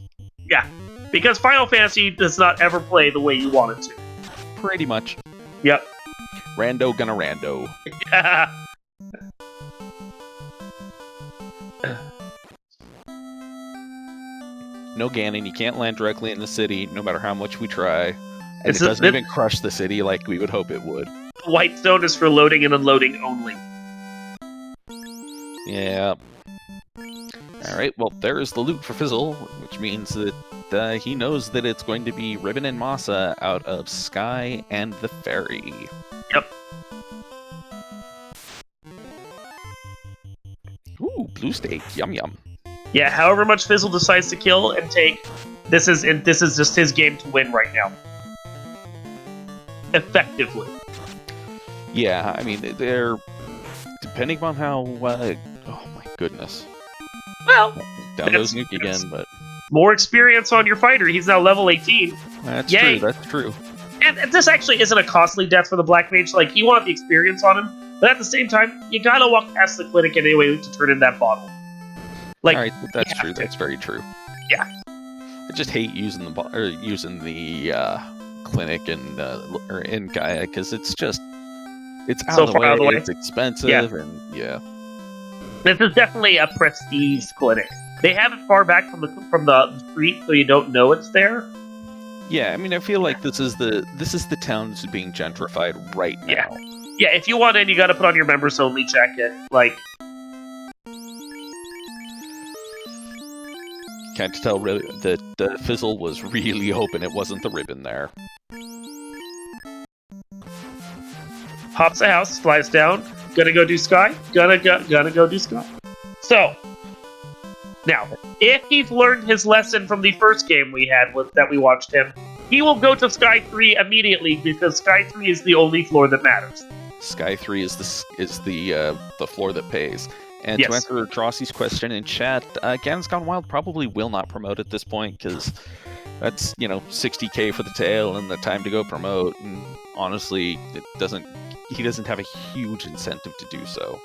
A: Yeah, because Final Fantasy does not ever play the way you want it to.
B: Pretty much.
A: Yep.
B: Rando gonna rando. no Ganon. You can't land directly in the city, no matter how much we try. And
A: It's
B: it doesn't even crush the city like we would hope it would.
A: White stone is for loading and unloading only.
B: Yeah. Alright, well, there is the loot for Fizzle, which means that he knows that it's going to be Ribbon and Masa out of Sky and the Fairy.
A: Yep.
B: Ooh, blue steak. Yum yum.
A: Yeah, however much Fizzle decides to kill and take, this is just his game to win right now. Effectively.
B: Yeah, I mean, they're... Depending on how... oh my goodness.
A: Well,
B: down goes Nuke again, but...
A: More experience on your fighter. He's now level 18.
B: That's
A: Yay.
B: true, that's true.
A: And this actually isn't a costly death for the Black Mage. Like, you want the experience on him, but at the same time, you gotta walk past the clinic anyway to turn in that bottle. Like,
B: alright, that's true, that's very true.
A: Yeah.
B: I just hate using the clinic and or in Gaia, because it's just... It's out,
A: So
B: of the
A: far
B: way,
A: out of the way.
B: It's expensive, and yeah.
A: This is definitely a prestige clinic. They have it far back from the street, so you don't know it's there.
B: Yeah, I mean, I feel like this is the town that's being gentrified right now.
A: Yeah, if you want in, you gotta put on your members only jacket. Like,
B: can't tell really that Fizzle was really hoping it wasn't the ribbon there.
A: hops a house, flies down, gonna go do Sky, gonna go do Sky. So, now, if he's learned his lesson from the first game we had that we watched him, he will go to Sky 3 immediately, because Sky 3 is the only floor that matters.
B: Sky 3 is the floor that pays. And
A: Yes.
B: to answer Drossie's question in chat, ganonsgonewild probably will not promote at this point, because that's, 60k for the tail and the time to go promote, and honestly, he doesn't have a huge incentive to do so.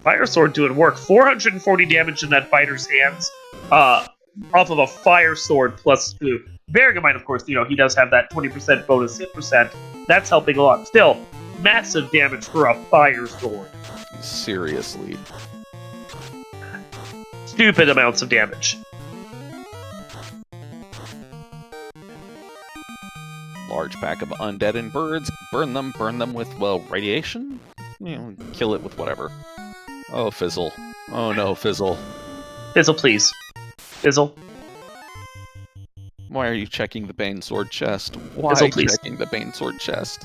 A: Fire Sword doing work. 440 damage in that fighter's hands, off of a Fire Sword plus 2. Bearing in mind, of course, he does have that 20% bonus hit percent. That's helping a lot. Still, massive damage for a Fire Sword.
B: Seriously.
A: Stupid amounts of damage.
B: Large pack of undead and birds. Burn them with, well, radiation? Kill it with whatever. Oh, Fizzle. Oh no, Fizzle.
A: Fizzle, please. Fizzle.
B: Why are you checking the Bane Sword chest? Why
A: Fizzle, please.
B: checking the Bane Sword chest?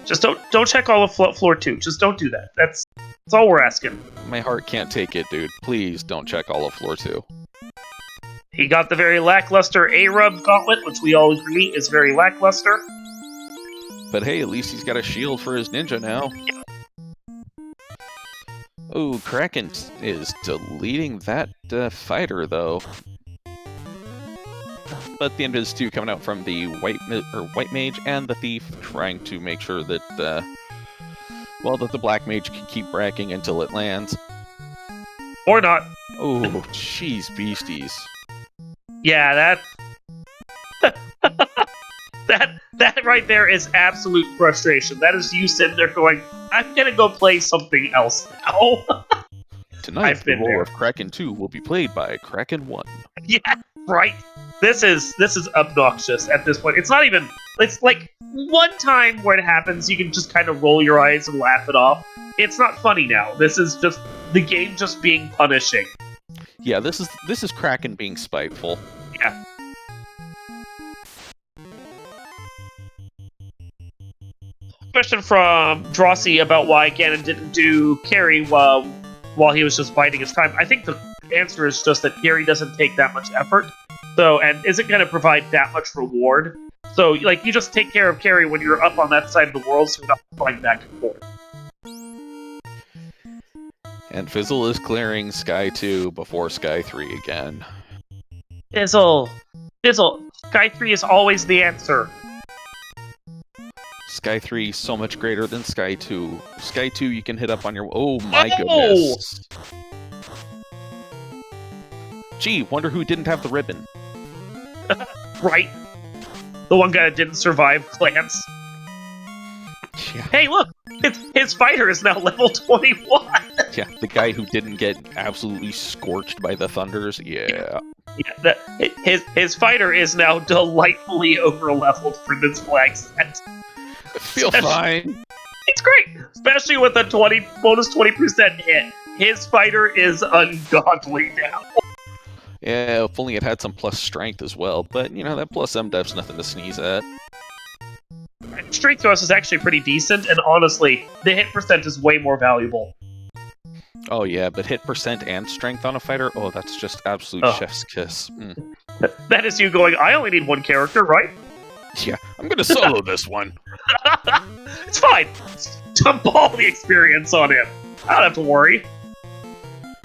A: Just don't check all of floor 2. Just don't do that. That's all we're asking.
B: My heart can't take it, dude. Please don't check all of floor 2.
A: He got the very lackluster A-Rub Gauntlet, which we all agree is very lackluster.
B: But hey, at least he's got a shield for his ninja now. Oh, Kraken is deleting that fighter, though. But the end is two coming out from the white mage and the thief, trying to make sure that that the black mage can keep bracking until it lands.
A: Or not.
B: Oh, jeez, beasties.
A: Yeah, that right there is absolute frustration. That is you sitting there going, I'm gonna go play something else now.
B: Tonight, the role of Kraken 2 will be played by Kraken 1.
A: Yeah, right. This is obnoxious at this point. It's not even. It's like one time where it happens, you can just kind of roll your eyes and laugh it off. It's not funny now. This is just the game just being punishing.
B: Yeah, this is Kraken being spiteful.
A: Yeah. Question from Drossie about why Ganon didn't do carry while he was just biding his time. I think the answer is just that carry doesn't take that much effort, and isn't going to provide that much reward. So, you just take care of carry when you're up on that side of the world, so you're not flying back and forth.
B: And Fizzle is clearing Sky 2 before Sky 3 again.
A: Fizzle, Sky 3 is always the answer.
B: Sky 3 so much greater than Sky 2. Sky 2 you can hit up on your... Oh my goodness. Gee, wonder who didn't have the ribbon.
A: Right? The one guy that didn't survive Glance.
B: Yeah.
A: Hey, look! His fighter is now level 21!
B: Yeah, the guy who didn't get absolutely scorched by the thunders. Yeah.
A: Yeah, his fighter is now delightfully over-leveled for this flag set.
B: I feel fine.
A: It's great, especially with a bonus 20% hit. His fighter is ungodly now.
B: Yeah, if only it had some plus strength as well. But, you know, that plus MDev's nothing to sneeze at.
A: Strength to us is actually pretty decent, and honestly, the hit percent is way more valuable.
B: Oh yeah, but hit percent and strength on a fighter? Oh, that's just absolute chef's kiss.
A: That is you going, I only need one character, right?
B: Yeah, I'm gonna solo this one.
A: It's fine. Dump all the experience on him. I don't have to worry.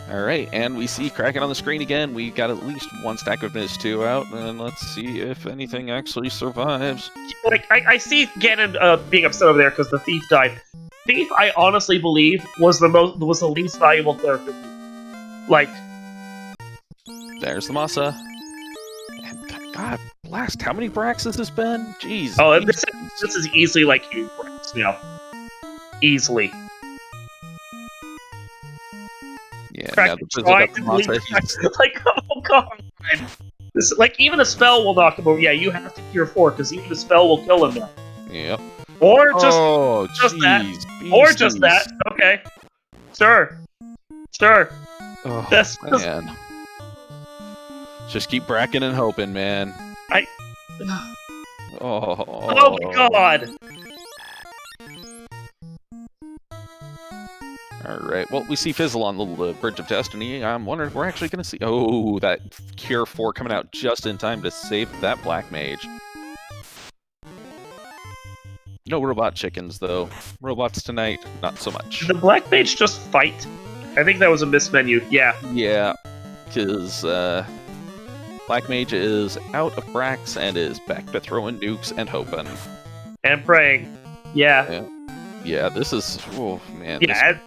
B: Alright, and we see Kraken on the screen again. We got at least one stack of Ms. 2 out, and let's see if anything actually survives.
A: Like, I see Ganon being upset over there because the thief died. Thief, I honestly believe, was the least valuable character. Like,
B: there's the Masa. And God blast, how many Brax has this been? Jeez.
A: Oh, this is easily like 8 Brax, you know. Easily.
B: Yeah,
A: Kraken trying to leave like, oh god. This, like, even a spell will knock him over. Yeah, you have to cure 4, because even a spell will kill him now.
B: Yep.
A: Or just, that.
B: Beasties.
A: Or just that. Okay. Sure.
B: Oh,
A: That's
B: man. Just keep bracking and hoping, man.
A: Oh my god!
B: Alright, well, we see Fizzle on the Bridge of Destiny. I'm wondering if we're actually going to see... Oh, that Cure 4 coming out just in time to save that Black Mage. No robot chickens, though. Robots tonight, not so much.
A: Did the Black Mage just fight? I think that was a mismenu. Yeah.
B: Yeah, because Black Mage is out of Brax and is back to throwing nukes and hoping.
A: And praying. Yeah.
B: Yeah, this is... Oh, man.
A: Yeah.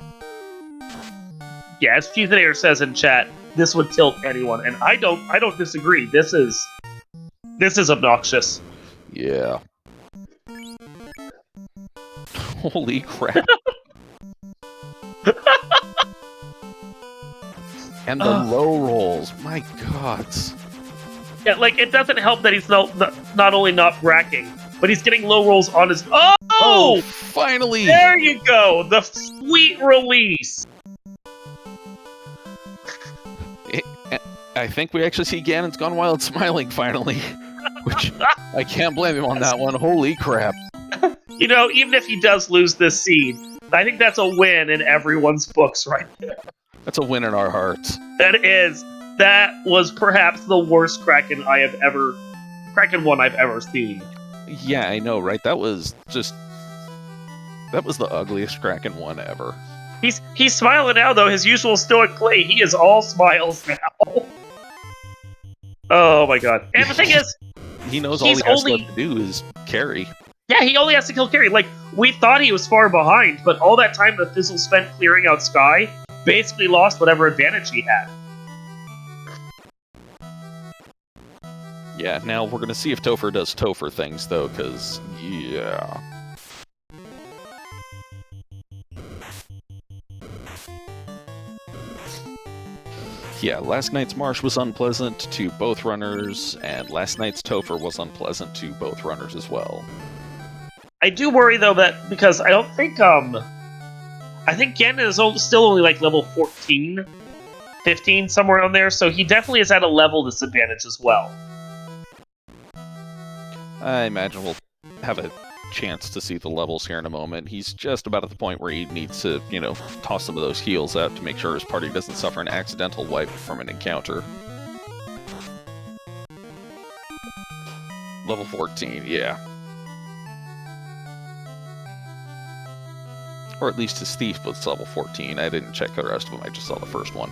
A: Yeah, as Fusinator says in chat, this would tilt anyone, and I don't disagree. This is obnoxious.
B: Yeah. Holy crap. And the low rolls, my god.
A: Yeah, like, it doesn't help that he's not only not bracking, but he's getting low rolls on his... Oh!
B: Finally!
A: There you go! The sweet release!
B: I think we actually see Ganon's Gone Wild smiling finally. Which, I can't blame him on that one. Holy crap.
A: You know, even if he does lose this seed, I think that's a win in everyone's books right there.
B: That's a win in our hearts.
A: That was perhaps the worst Kraken one I've ever seen.
B: Yeah, I know, right? That was the ugliest Kraken one ever.
A: He's smiling now, though. His usual stoic play. He is all smiles now. Oh my god. And the thing is,
B: he knows all he has left to do is carry.
A: Yeah, he only has to kill carry. Like, we thought he was far behind, but all that time that Fizzle spent clearing out Sky basically lost whatever advantage he had.
B: Yeah, now we're gonna see if Topher does Topher things, though, because, yeah... Yeah, last night's Marsh was unpleasant to both runners, and last night's Topher was unpleasant to both runners as well.
A: I do worry, though, that because I don't think, I think Ganon is still only, like, level 14, 15, somewhere on there, so he definitely is at a level disadvantage as well.
B: I imagine we'll have a chance to see the levels here in a moment. He's just about at the point where he needs to, you know, toss some of those heals out to make sure his party doesn't suffer an accidental wipe from an encounter. Level 14, yeah. Or at least his thief was level 14. I didn't check the rest of them, I just saw the first one.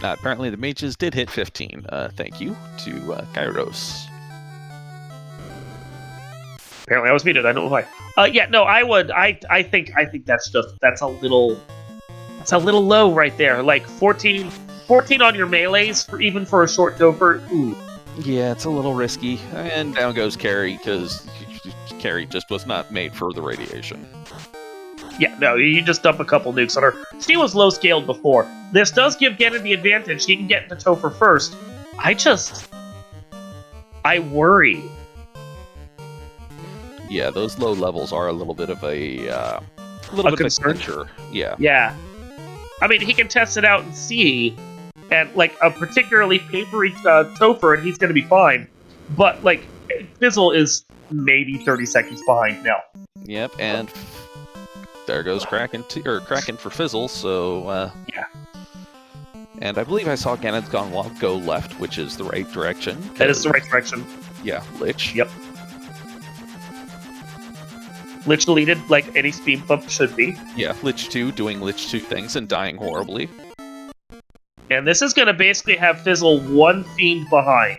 B: Apparently the mages did hit 15. Thank you to Kairos.
A: Apparently I was muted, I don't know why. Yeah, no, I think that's a little low right there. Like 14 on your melees, even for a short Topher. Ooh.
B: Yeah, it's a little risky. And down goes Carry, because carry just was not made for the radiation.
A: Yeah, no, you just dump a couple nukes on her. She was low scaled before. This does give Ganon the advantage. He can get into Topher first. I worry.
B: Yeah, those low levels are a little bit of a
A: concern?
B: clincher. Yeah.
A: Yeah. I mean, he can test it out and see, and like a particularly papery Topher, and he's going to be fine. But like, Fizzle is maybe 30 seconds behind now.
B: Yep, and there goes Kraken for Fizzle. So
A: yeah.
B: And I believe I saw Ganon's Gone Wild go left, which is the right direction.
A: That is the right direction.
B: Yeah, Lich.
A: Yep. Lich deleted like any speed bump should be.
B: Yeah, Lich 2 doing Lich 2 things and dying horribly.
A: And this is going to basically have Fizzle one fiend behind.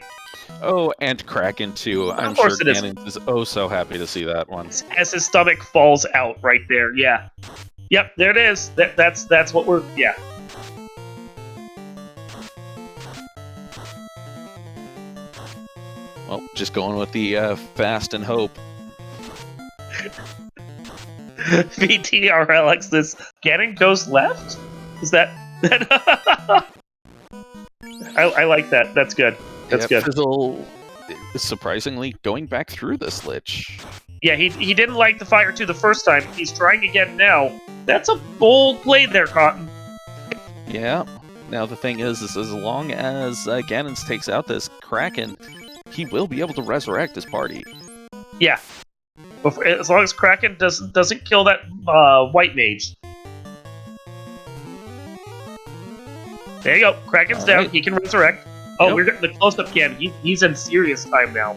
B: Oh, and Kraken too. I'm sure Ganon is oh so happy to see that one.
A: As his stomach falls out right there, yeah. Yep, there it is. That's what we're, yeah.
B: Well, just going with the fast and hope.
A: VTRLX, this Ganon goes left? Is that... I like that. That's good. That's good.
B: Fizzle is surprisingly going back through this Lich.
A: Yeah, he didn't like the fire 2 the first time. He's trying again now. That's a bold play there, Cotton.
B: Yeah. Now the thing is as long as Ganon takes out this Kraken, he will be able to resurrect his party.
A: Yeah. As long as Kraken doesn't kill that white mage. There you go. Kraken's down. Right. He can resurrect. Oh, we're getting the close-up again. He's in serious time now.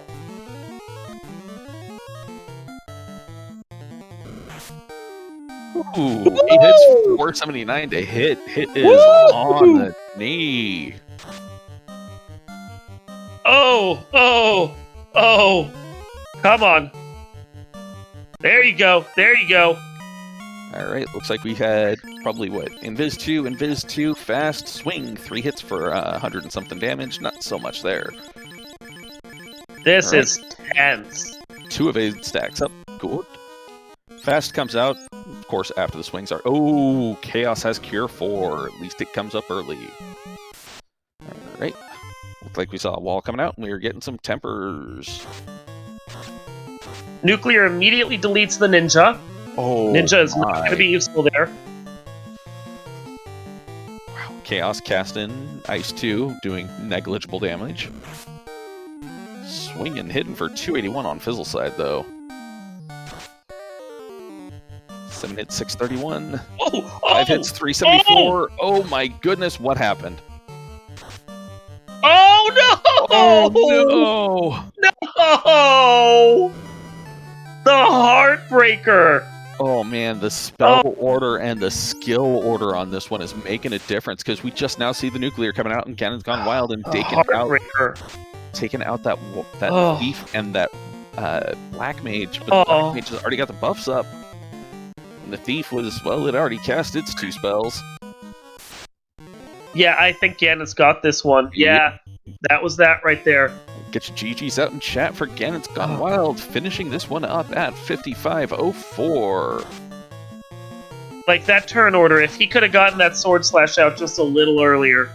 B: Ooh, he hits 479 to hit. Hit is on the knee.
A: Oh! Come on. There you go.
B: Alright, looks like we had probably what? Invis 2, fast, swing, 3 hits for 100 and something damage. Not so much there.
A: This is tense.
B: 2 evade stacks up. Good. Fast comes out, of course, after the swings are. Oh, Chaos has Cure 4. At least it comes up early. Alright. Looks like we saw a wall coming out and we were getting some tempers.
A: Nuclear immediately deletes the ninja.
B: Oh,
A: Ninja is not going to be useful there.
B: Wow. Chaos casting Ice 2, doing negligible damage. Swinging, hitting for 281 on Fizzle side, though. 7 hits, 631. 5 hits, 374. Oh my goodness, what happened?
A: Oh no!
B: Oh no!
A: No! The Heartbreaker!
B: Oh man, the spell order and the skill order on this one is making a difference because we just now see the nuclear coming out and Ganon's Gone Wild and taking out that thief and that black mage, but the black mage has already got the buffs up. And the thief was, well, it already cast its 2 spells.
A: Yeah, I think Ganon's got this one. Yeah, that was that right there.
B: Get your GGs out in chat for Ganon's Gone Wild, finishing this one up at 5504.
A: Like, that turn order, if he could have gotten that sword slash out just a little earlier.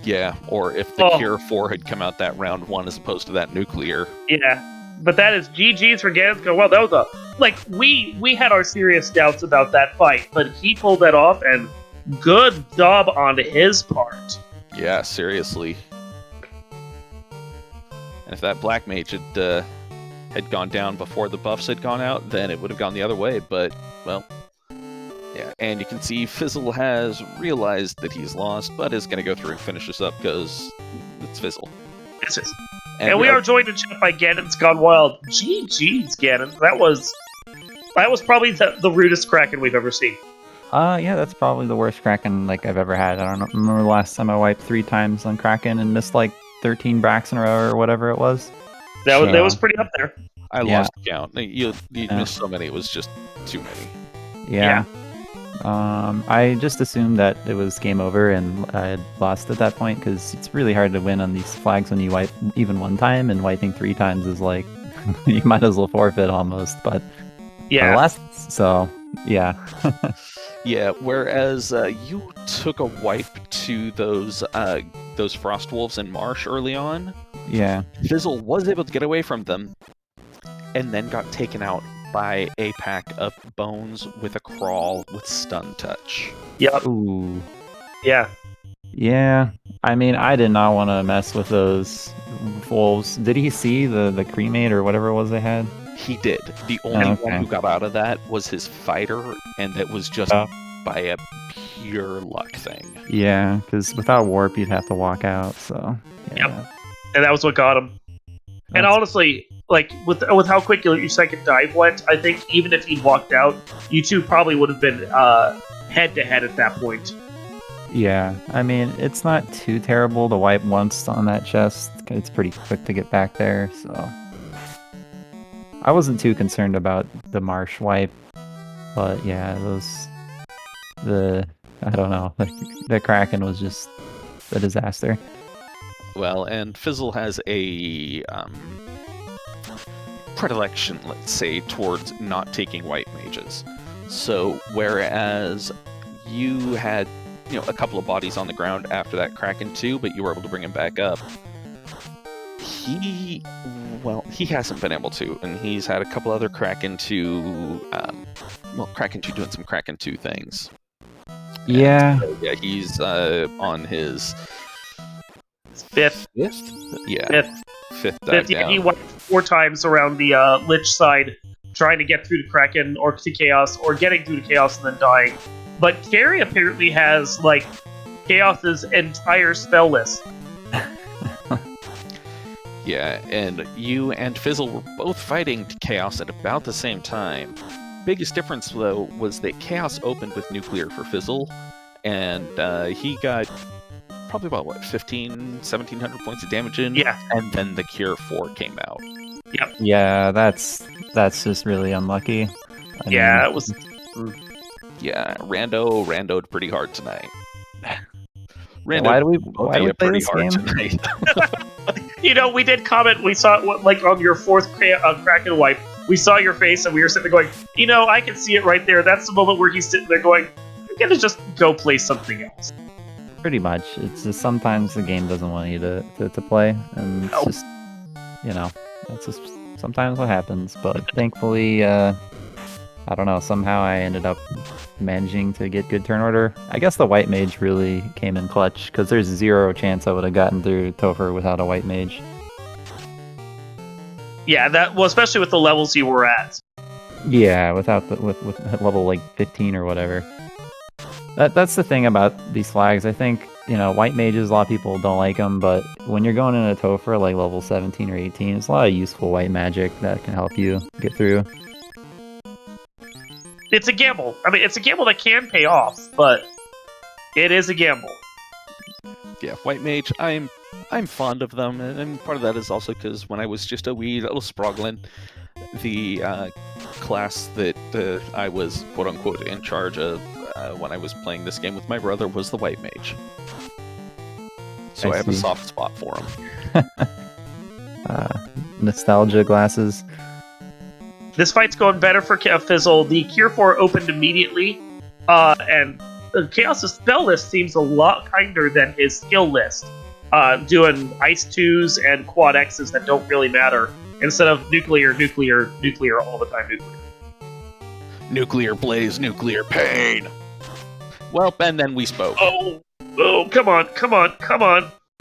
B: Yeah, or if the Cure 4 had come out that round 1 as opposed to that nuclear.
A: Yeah, but that is GG's for Ganon's Gone Wild. That was like, we had our serious doubts about that fight, but he pulled that off, and good job on his part.
B: Yeah, seriously. And if that black mage had gone down before the buffs had gone out, then it would have gone the other way. But, well, yeah. And you can see Fizzle has realized that he's lost, but is going to go through and finish this up because it's Fizzle.
A: This is. And we are joined in chat by Ganon's Gone Wild. GG's, Ganon. That was probably the rudest Kraken we've ever seen.
C: Yeah, that's probably the worst Kraken I've ever had. I don't remember the last time I wiped 3 times on Kraken and missed 13 bracks in a row or whatever it was.
A: That was pretty up there.
B: I lost count. You missed so many, it was just too many.
C: Yeah. I just assumed that it was game over and I had lost at that point because it's really hard to win on these flags when you wipe even 1 time, and wiping 3 times is you might as well forfeit almost. But
A: Yeah.
C: So yeah,
B: Yeah, whereas you took a wipe to those Frost Wolves in Marsh early on,
C: yeah.
B: Fizzle was able to get away from them, and then got taken out by a pack of bones with a crawl with stun touch.
A: Yep.
C: Ooh.
A: Yeah.
C: Yeah. I mean, I did not want to mess with those wolves. Did he see the cremate or whatever it was they had?
B: He did. The only one
C: okay.
B: who got out of that was his fighter, and it was just
C: Oh.
B: by a pure luck thing.
C: Yeah, because without warp, you'd have to walk out. So yeah.
A: Yep. And that was what got him. And
C: That's-
A: honestly, like with how quick your second dive went, I think even if he'd walked out, you two probably would have been head to head at that point.
C: Yeah, I mean, it's not too terrible to wipe once on that chest. It's pretty quick to get back there, so I wasn't too concerned about the Marsh wipe, but yeah, I don't know, the Kraken was just a disaster.
B: Well, and Fizzle has a predilection, let's say, towards not taking white mages. So whereas you had, a couple of bodies on the ground after that Kraken too, but you were able to bring him back up, he hasn't been able to, and he's had a couple other Kraken 2, Kraken 2 doing some Kraken 2 things.
C: Yeah.
B: So, yeah, he's on his
A: Fifth.
B: Yeah. Fifth dive
A: Yeah,
B: down.
A: he went 4 times around the Lich side, trying to get through to Kraken or to Chaos, or getting through to Chaos and then dying. But Gary apparently has, like, Chaos's entire spell list.
B: Yeah, and you and Fizzle were both fighting Chaos at about the same time. Biggest difference, though, was that Chaos opened with Nuclear for Fizzle, and he got probably about, 1,700 points of damage in?
A: Yeah.
B: And then the Cure 4 came out.
A: Yep.
C: Yeah, that's just really unlucky. I mean,
A: It was...
B: Yeah, randoed pretty hard tonight.
C: Why do we play this game?
B: Tonight.
A: we did comment, we saw it, like, on your 4th Kraken wipe, we saw your face, and we were sitting there going, I can see it right there. That's the moment where he's sitting there going, I'm gonna just go play something else.
C: Pretty much. It's just sometimes the game doesn't want you to play, and it's just, that's just sometimes what happens. But thankfully, I don't know, somehow I ended up managing to get good turn order. I guess the white mage really came in clutch, because there's 0 chance I would have gotten through Topher without a white mage.
A: Yeah, especially with the levels you were at.
C: Yeah, with level like 15 or whatever. That's the thing about these flags. I think, white mages, a lot of people don't like them, but when you're going into Topher like level 17 or 18, there's a lot of useful white magic that can help you get through.
A: It's a gamble. I mean, it's a gamble that can pay off, but it is a gamble.
B: Yeah, white mage, I'm fond of them, and part of that is also because when I was just a wee little sproglin, the class that I was quote-unquote in charge of when I was playing this game with my brother was the white mage. So I have a soft spot for him.
C: Nostalgia glasses.
A: This fight's going better for Fizzle. The Cure 4 opened immediately, and Chaos' spell list seems a lot kinder than his skill list, doing Ice 2s and Quad X's that don't really matter, instead of nuclear all the time, nuclear.
B: Nuclear blaze, nuclear pain! Well, and then we spoke.
A: Oh, come on.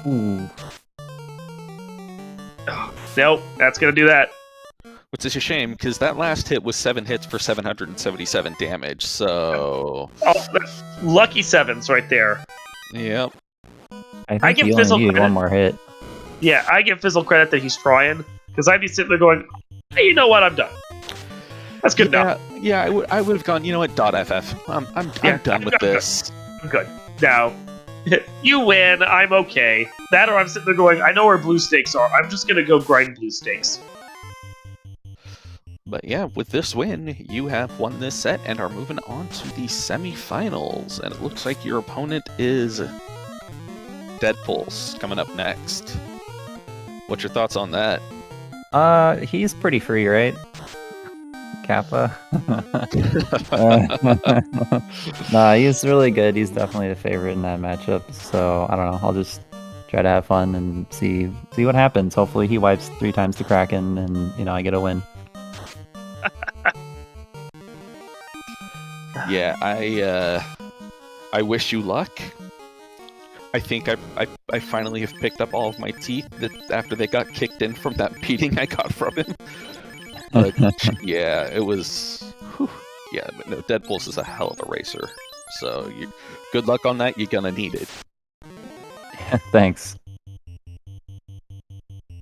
C: Ooh.
A: Oh, nope, that's gonna do that.
B: Which is a shame, because that last hit was 7 hits for 777 damage, so...
A: Oh, that's lucky 7s right there.
B: Yep.
C: I think you only need one more hit.
A: Yeah, I give Fizzle credit that he's trying, because I'd be sitting there going, hey, you know what, I'm done. That's good enough.
B: Yeah, I would have gone, you know what, .ff. I'm done with this.
A: I'm good. Now, you win, I'm okay. That or I'm sitting there going, I know where blue stakes are, I'm just gonna go grind blue stakes.
B: But yeah, with this win, you have won this set and are moving on to the semifinals. And it looks like your opponent is Deadpulse coming up next. What's your thoughts on that?
C: He's pretty free, right? Kappa. Nah, he's really good. He's definitely the favorite in that matchup. So I don't know. I'll just try to have fun and see what happens. Hopefully he wipes 3 times the Kraken, and I get a win.
B: Yeah, I wish you luck. I think I finally have picked up all of my teeth after they got kicked in from that beating I got from him. But yeah, it was. Whew, yeah, but no, Deadpulse is a hell of a racer. So good luck on that. You're gonna need it.
C: Thanks.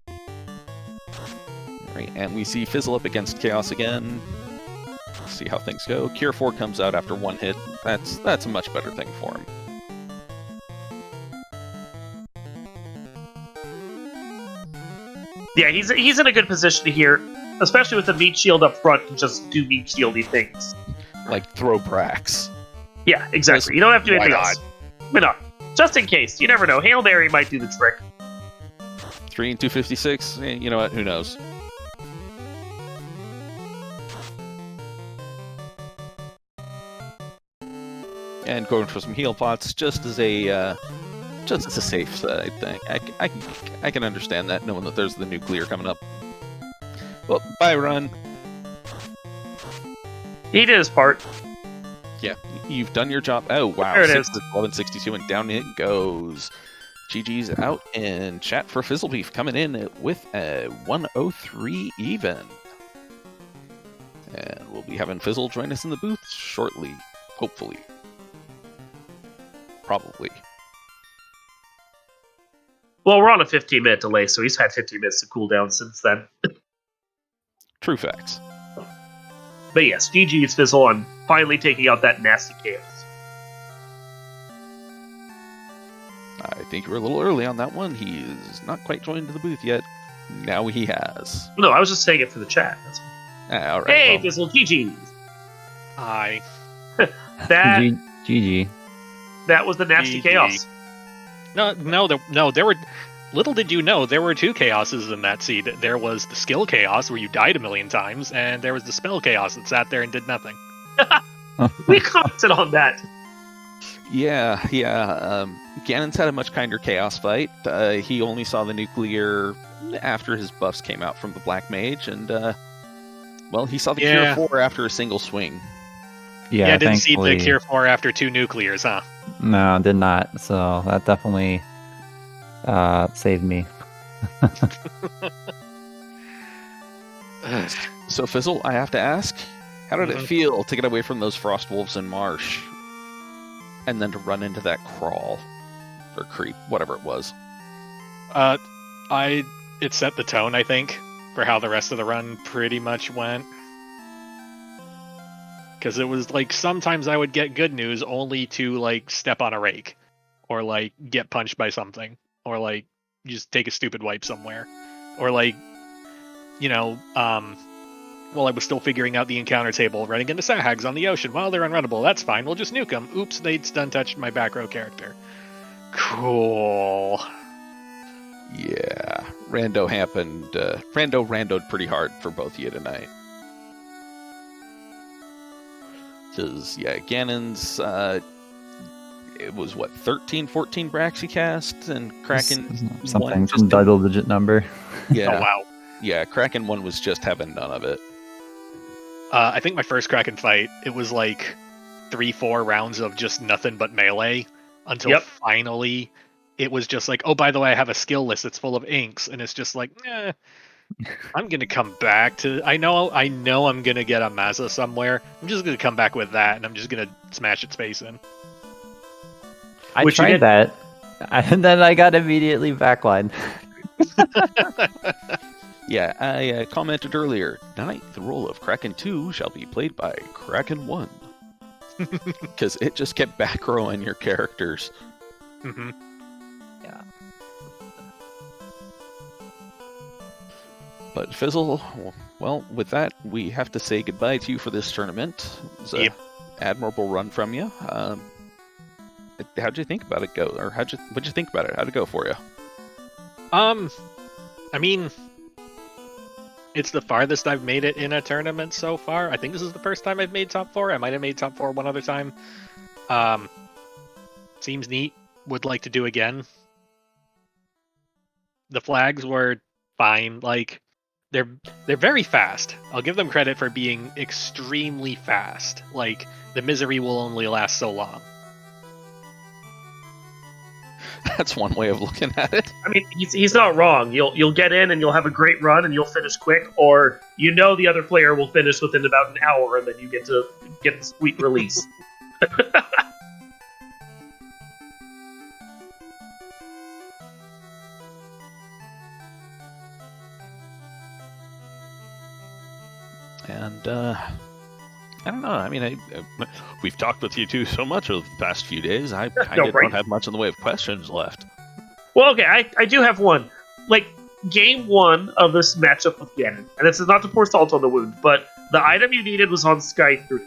B: All right, and we see Fizzle up against Chaos again. See how things go. Cure 4 comes out after 1 hit. That's a much better thing for him.
A: Yeah, he's in a good position here, especially with the meat shield up front to just do meat shieldy things.
B: Like throw Brax.
A: Yeah, exactly. You don't have to do anything else. Why not? Just in case. You never know. Hail Mary might do the trick.
B: 3 and 256. You know what? Who knows? And going for some heal pots, just as a safe side thing. I can understand that, knowing that there's the nuclear coming up. Well, bye, Run.
A: He did his part.
B: Yeah, you've done your job. Oh wow,
A: There it is.
B: 1162, and down it goes. GG's out, and chat for Fizzlebeef coming in with a 103 even. And we'll be having Fizzle join us in the booth shortly, hopefully. Probably.
A: Well, we're on a 15-minute delay, so he's had 15 minutes to cool down since then.
B: True facts.
A: But yes, GG's Fizzle on finally taking out that nasty chaos.
B: I think you were a little early on that one. He's not quite joined the booth yet. Now he has.
A: No, I was just saying it for the chat. That's
B: All right.
A: Hey,
B: well,
A: Fizzle, GG's.
D: Hi.
A: That
C: GG.
A: that was the nasty
D: GG.
A: chaos.
D: No, there were. Little did you know, there were 2 chaoses in that seed. There was the skill chaos, where you died a million times, and there was the spell chaos that sat there and did nothing.
A: We commented on that.
B: Yeah. Ganon's had a much kinder chaos fight. He only saw the nuclear after his buffs came out from the Black Mage, and well, he saw the
D: Yeah.
B: Cure 4 after a single swing.
C: Yeah,
D: I didn't see
C: thankfully.
D: the Cure 4 after 2 nuclears, huh?
C: No, did not. So that definitely saved me.
B: So Fizzle, I have to ask, how did it
D: Mhm.
B: feel to get away from those Frost Wolves in Marsh, and then to run into that crawl or creep, whatever it was?
D: It set the tone, I think, for how the rest of the run pretty much went. Because it was like sometimes I would get good news only to like step on a rake, or like get punched by something, or like just take a stupid wipe somewhere, or like, while I was still figuring out the encounter table, running into Sahags on the ocean. Well, they're unrunnable. That's fine. We'll just nuke them. Oops, they stun touched my back row character. Cool.
B: Yeah, Rando happened. Randoed pretty hard for both of you tonight. Because, yeah, Ganon's, it was, 13, 14 Brax he cast, and Kraken
C: Something,
B: just
C: some double-digit number.
B: Yeah,
D: Oh, wow.
B: yeah, Kraken 1 was just having none of it.
D: I think my first Kraken fight, it was like 3-4 rounds of just nothing but melee, until finally it was just like, oh, by the way, I have a skill list that's full of inks, and it's just like, I'm gonna come back to. I know I'm gonna get a Mazza somewhere. I'm just gonna come back with that, and I'm just gonna smash its face in.
C: I
A: Which you
C: tried
A: did.
C: that, and then I got immediately backlined.
B: Yeah, I commented earlier, tonight the role of Kraken 2 shall be played by Kraken 1. Because it just kept back rowing your characters.
D: Mm-hmm.
B: But Fizzle, well, with that, we have to say goodbye to you for this tournament. It was an admirable run from you. How'd you think about it go? Or what'd you think about it? How'd it go for you?
D: I mean, It's the farthest I've made it in a tournament so far. I think this is the first time I've made top 4. I might have made top 4 one other time. Seems neat. Would like to do again. The flags were fine. Like, they're very fast. I'll give them credit for being extremely fast. Like, the misery will only last so long.
B: That's one way of looking at it.
A: I mean, he's not wrong. You'll get in and you'll have a great run and you'll finish quick, or the other player will finish within about an hour and then you get to get the sweet release.
B: And I don't know. I mean, we've talked with you two so much over the past few days. I kind of don't have much in the way of questions left.
A: Well, okay, I do have one. Like, game 1 of this matchup with Ganon, and this is not to pour salt on the wound, but the item you needed was on Sky 3.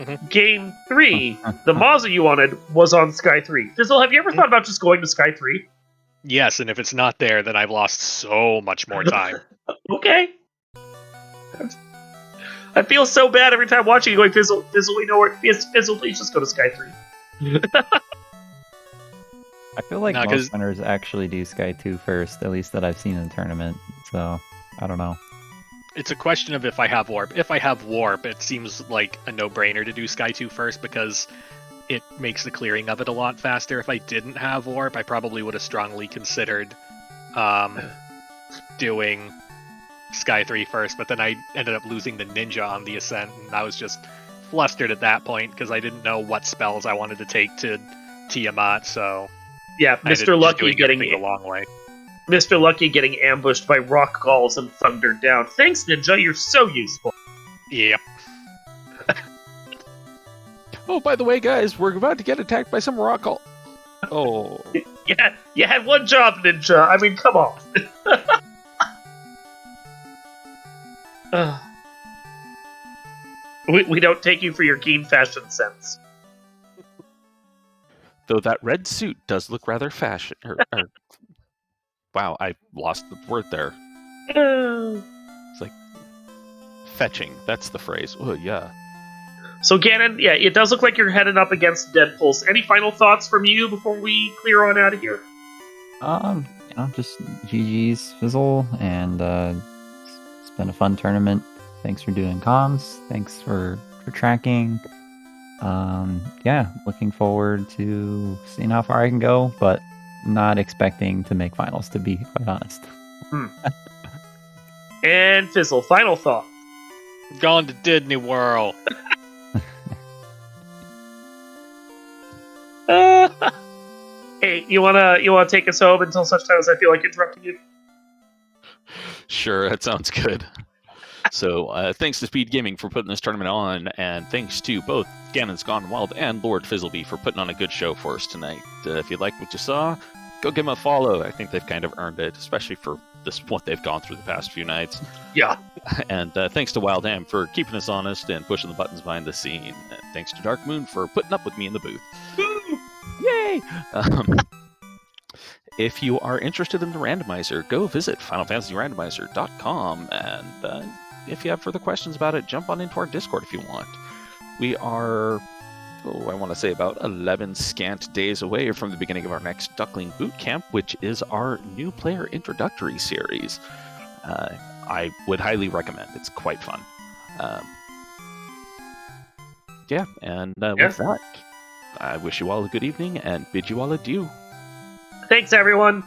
D: Mm-hmm.
A: Game 3, the Mazza you wanted was on Sky 3. Fizzle, have you ever thought about just going to Sky 3?
D: Yes, and if it's not there, then I've lost so much more time.
A: Okay. I feel so bad every time watching you going, Fizzle, we know where Fizzle, please just go to Sky 3.
C: I feel like most winners actually do Sky 2 first, at least that I've seen in the tournament, so I don't know.
D: It's a question of if I have Warp. If I have Warp, it seems like a no-brainer to do Sky 2 first because it makes the clearing of it a lot faster. If I didn't have Warp, I probably would have strongly considered doing Sky 3 first, but then I ended up losing the Ninja on the Ascent, and I was just flustered at that point because I didn't know what spells I wanted to take to Tiamat, so...
A: Yeah, Mr. Lucky getting
D: the long way.
A: Mr. Lucky getting ambushed by rock galls and thundered down. Thanks, Ninja, you're so useful.
D: Yep.
B: Oh, by the way, guys, we're about to get attacked by some rock gall. Oh.
A: Yeah, you had one job, Ninja. I mean, come on. We don't take you for your keen fashion sense.
B: Though that red suit does look rather fashion. Wow, I lost the word there. It's like fetching. That's the phrase. Oh, yeah.
A: So, Ganon, yeah, it does look like you're heading up against Deadpulse. Any final thoughts from you before we clear on out of here?
C: Just GG's Fizzle, and it's been a fun tournament. Thanks for doing comms. Thanks for tracking. Looking forward to seeing how far I can go, but not expecting to make finals, to be quite honest.
A: And Fizzle, final thought.
D: Gone to Disney World.
A: Hey, you wanna take us home until such time as I feel like interrupting you?
B: Sure, that sounds good. So, thanks to SpeedGaming for putting this tournament on, and thanks to both ganonsgonewild and LordFizzlebeef for putting on a good show for us tonight. If you like what you saw, go give them a follow. I think they've kind of earned it, especially for what they've gone through the past few nights.
A: Yeah.
B: And thanks to Wild Ham for keeping us honest and pushing the buttons behind the scene. And thanks to Dark Moon for putting up with me in the booth. Yay! If you are interested in the randomizer, go visit FinalFantasyRandomizer.com, and if you have further questions about it, jump on into our Discord if you want. We are, I want to say about 11 scant days away from the beginning of our next Duckling Boot Camp, which is our new player introductory series. I would highly recommend. It's quite fun. With that, I wish you all a good evening and bid you all adieu.
A: Thanks, everyone.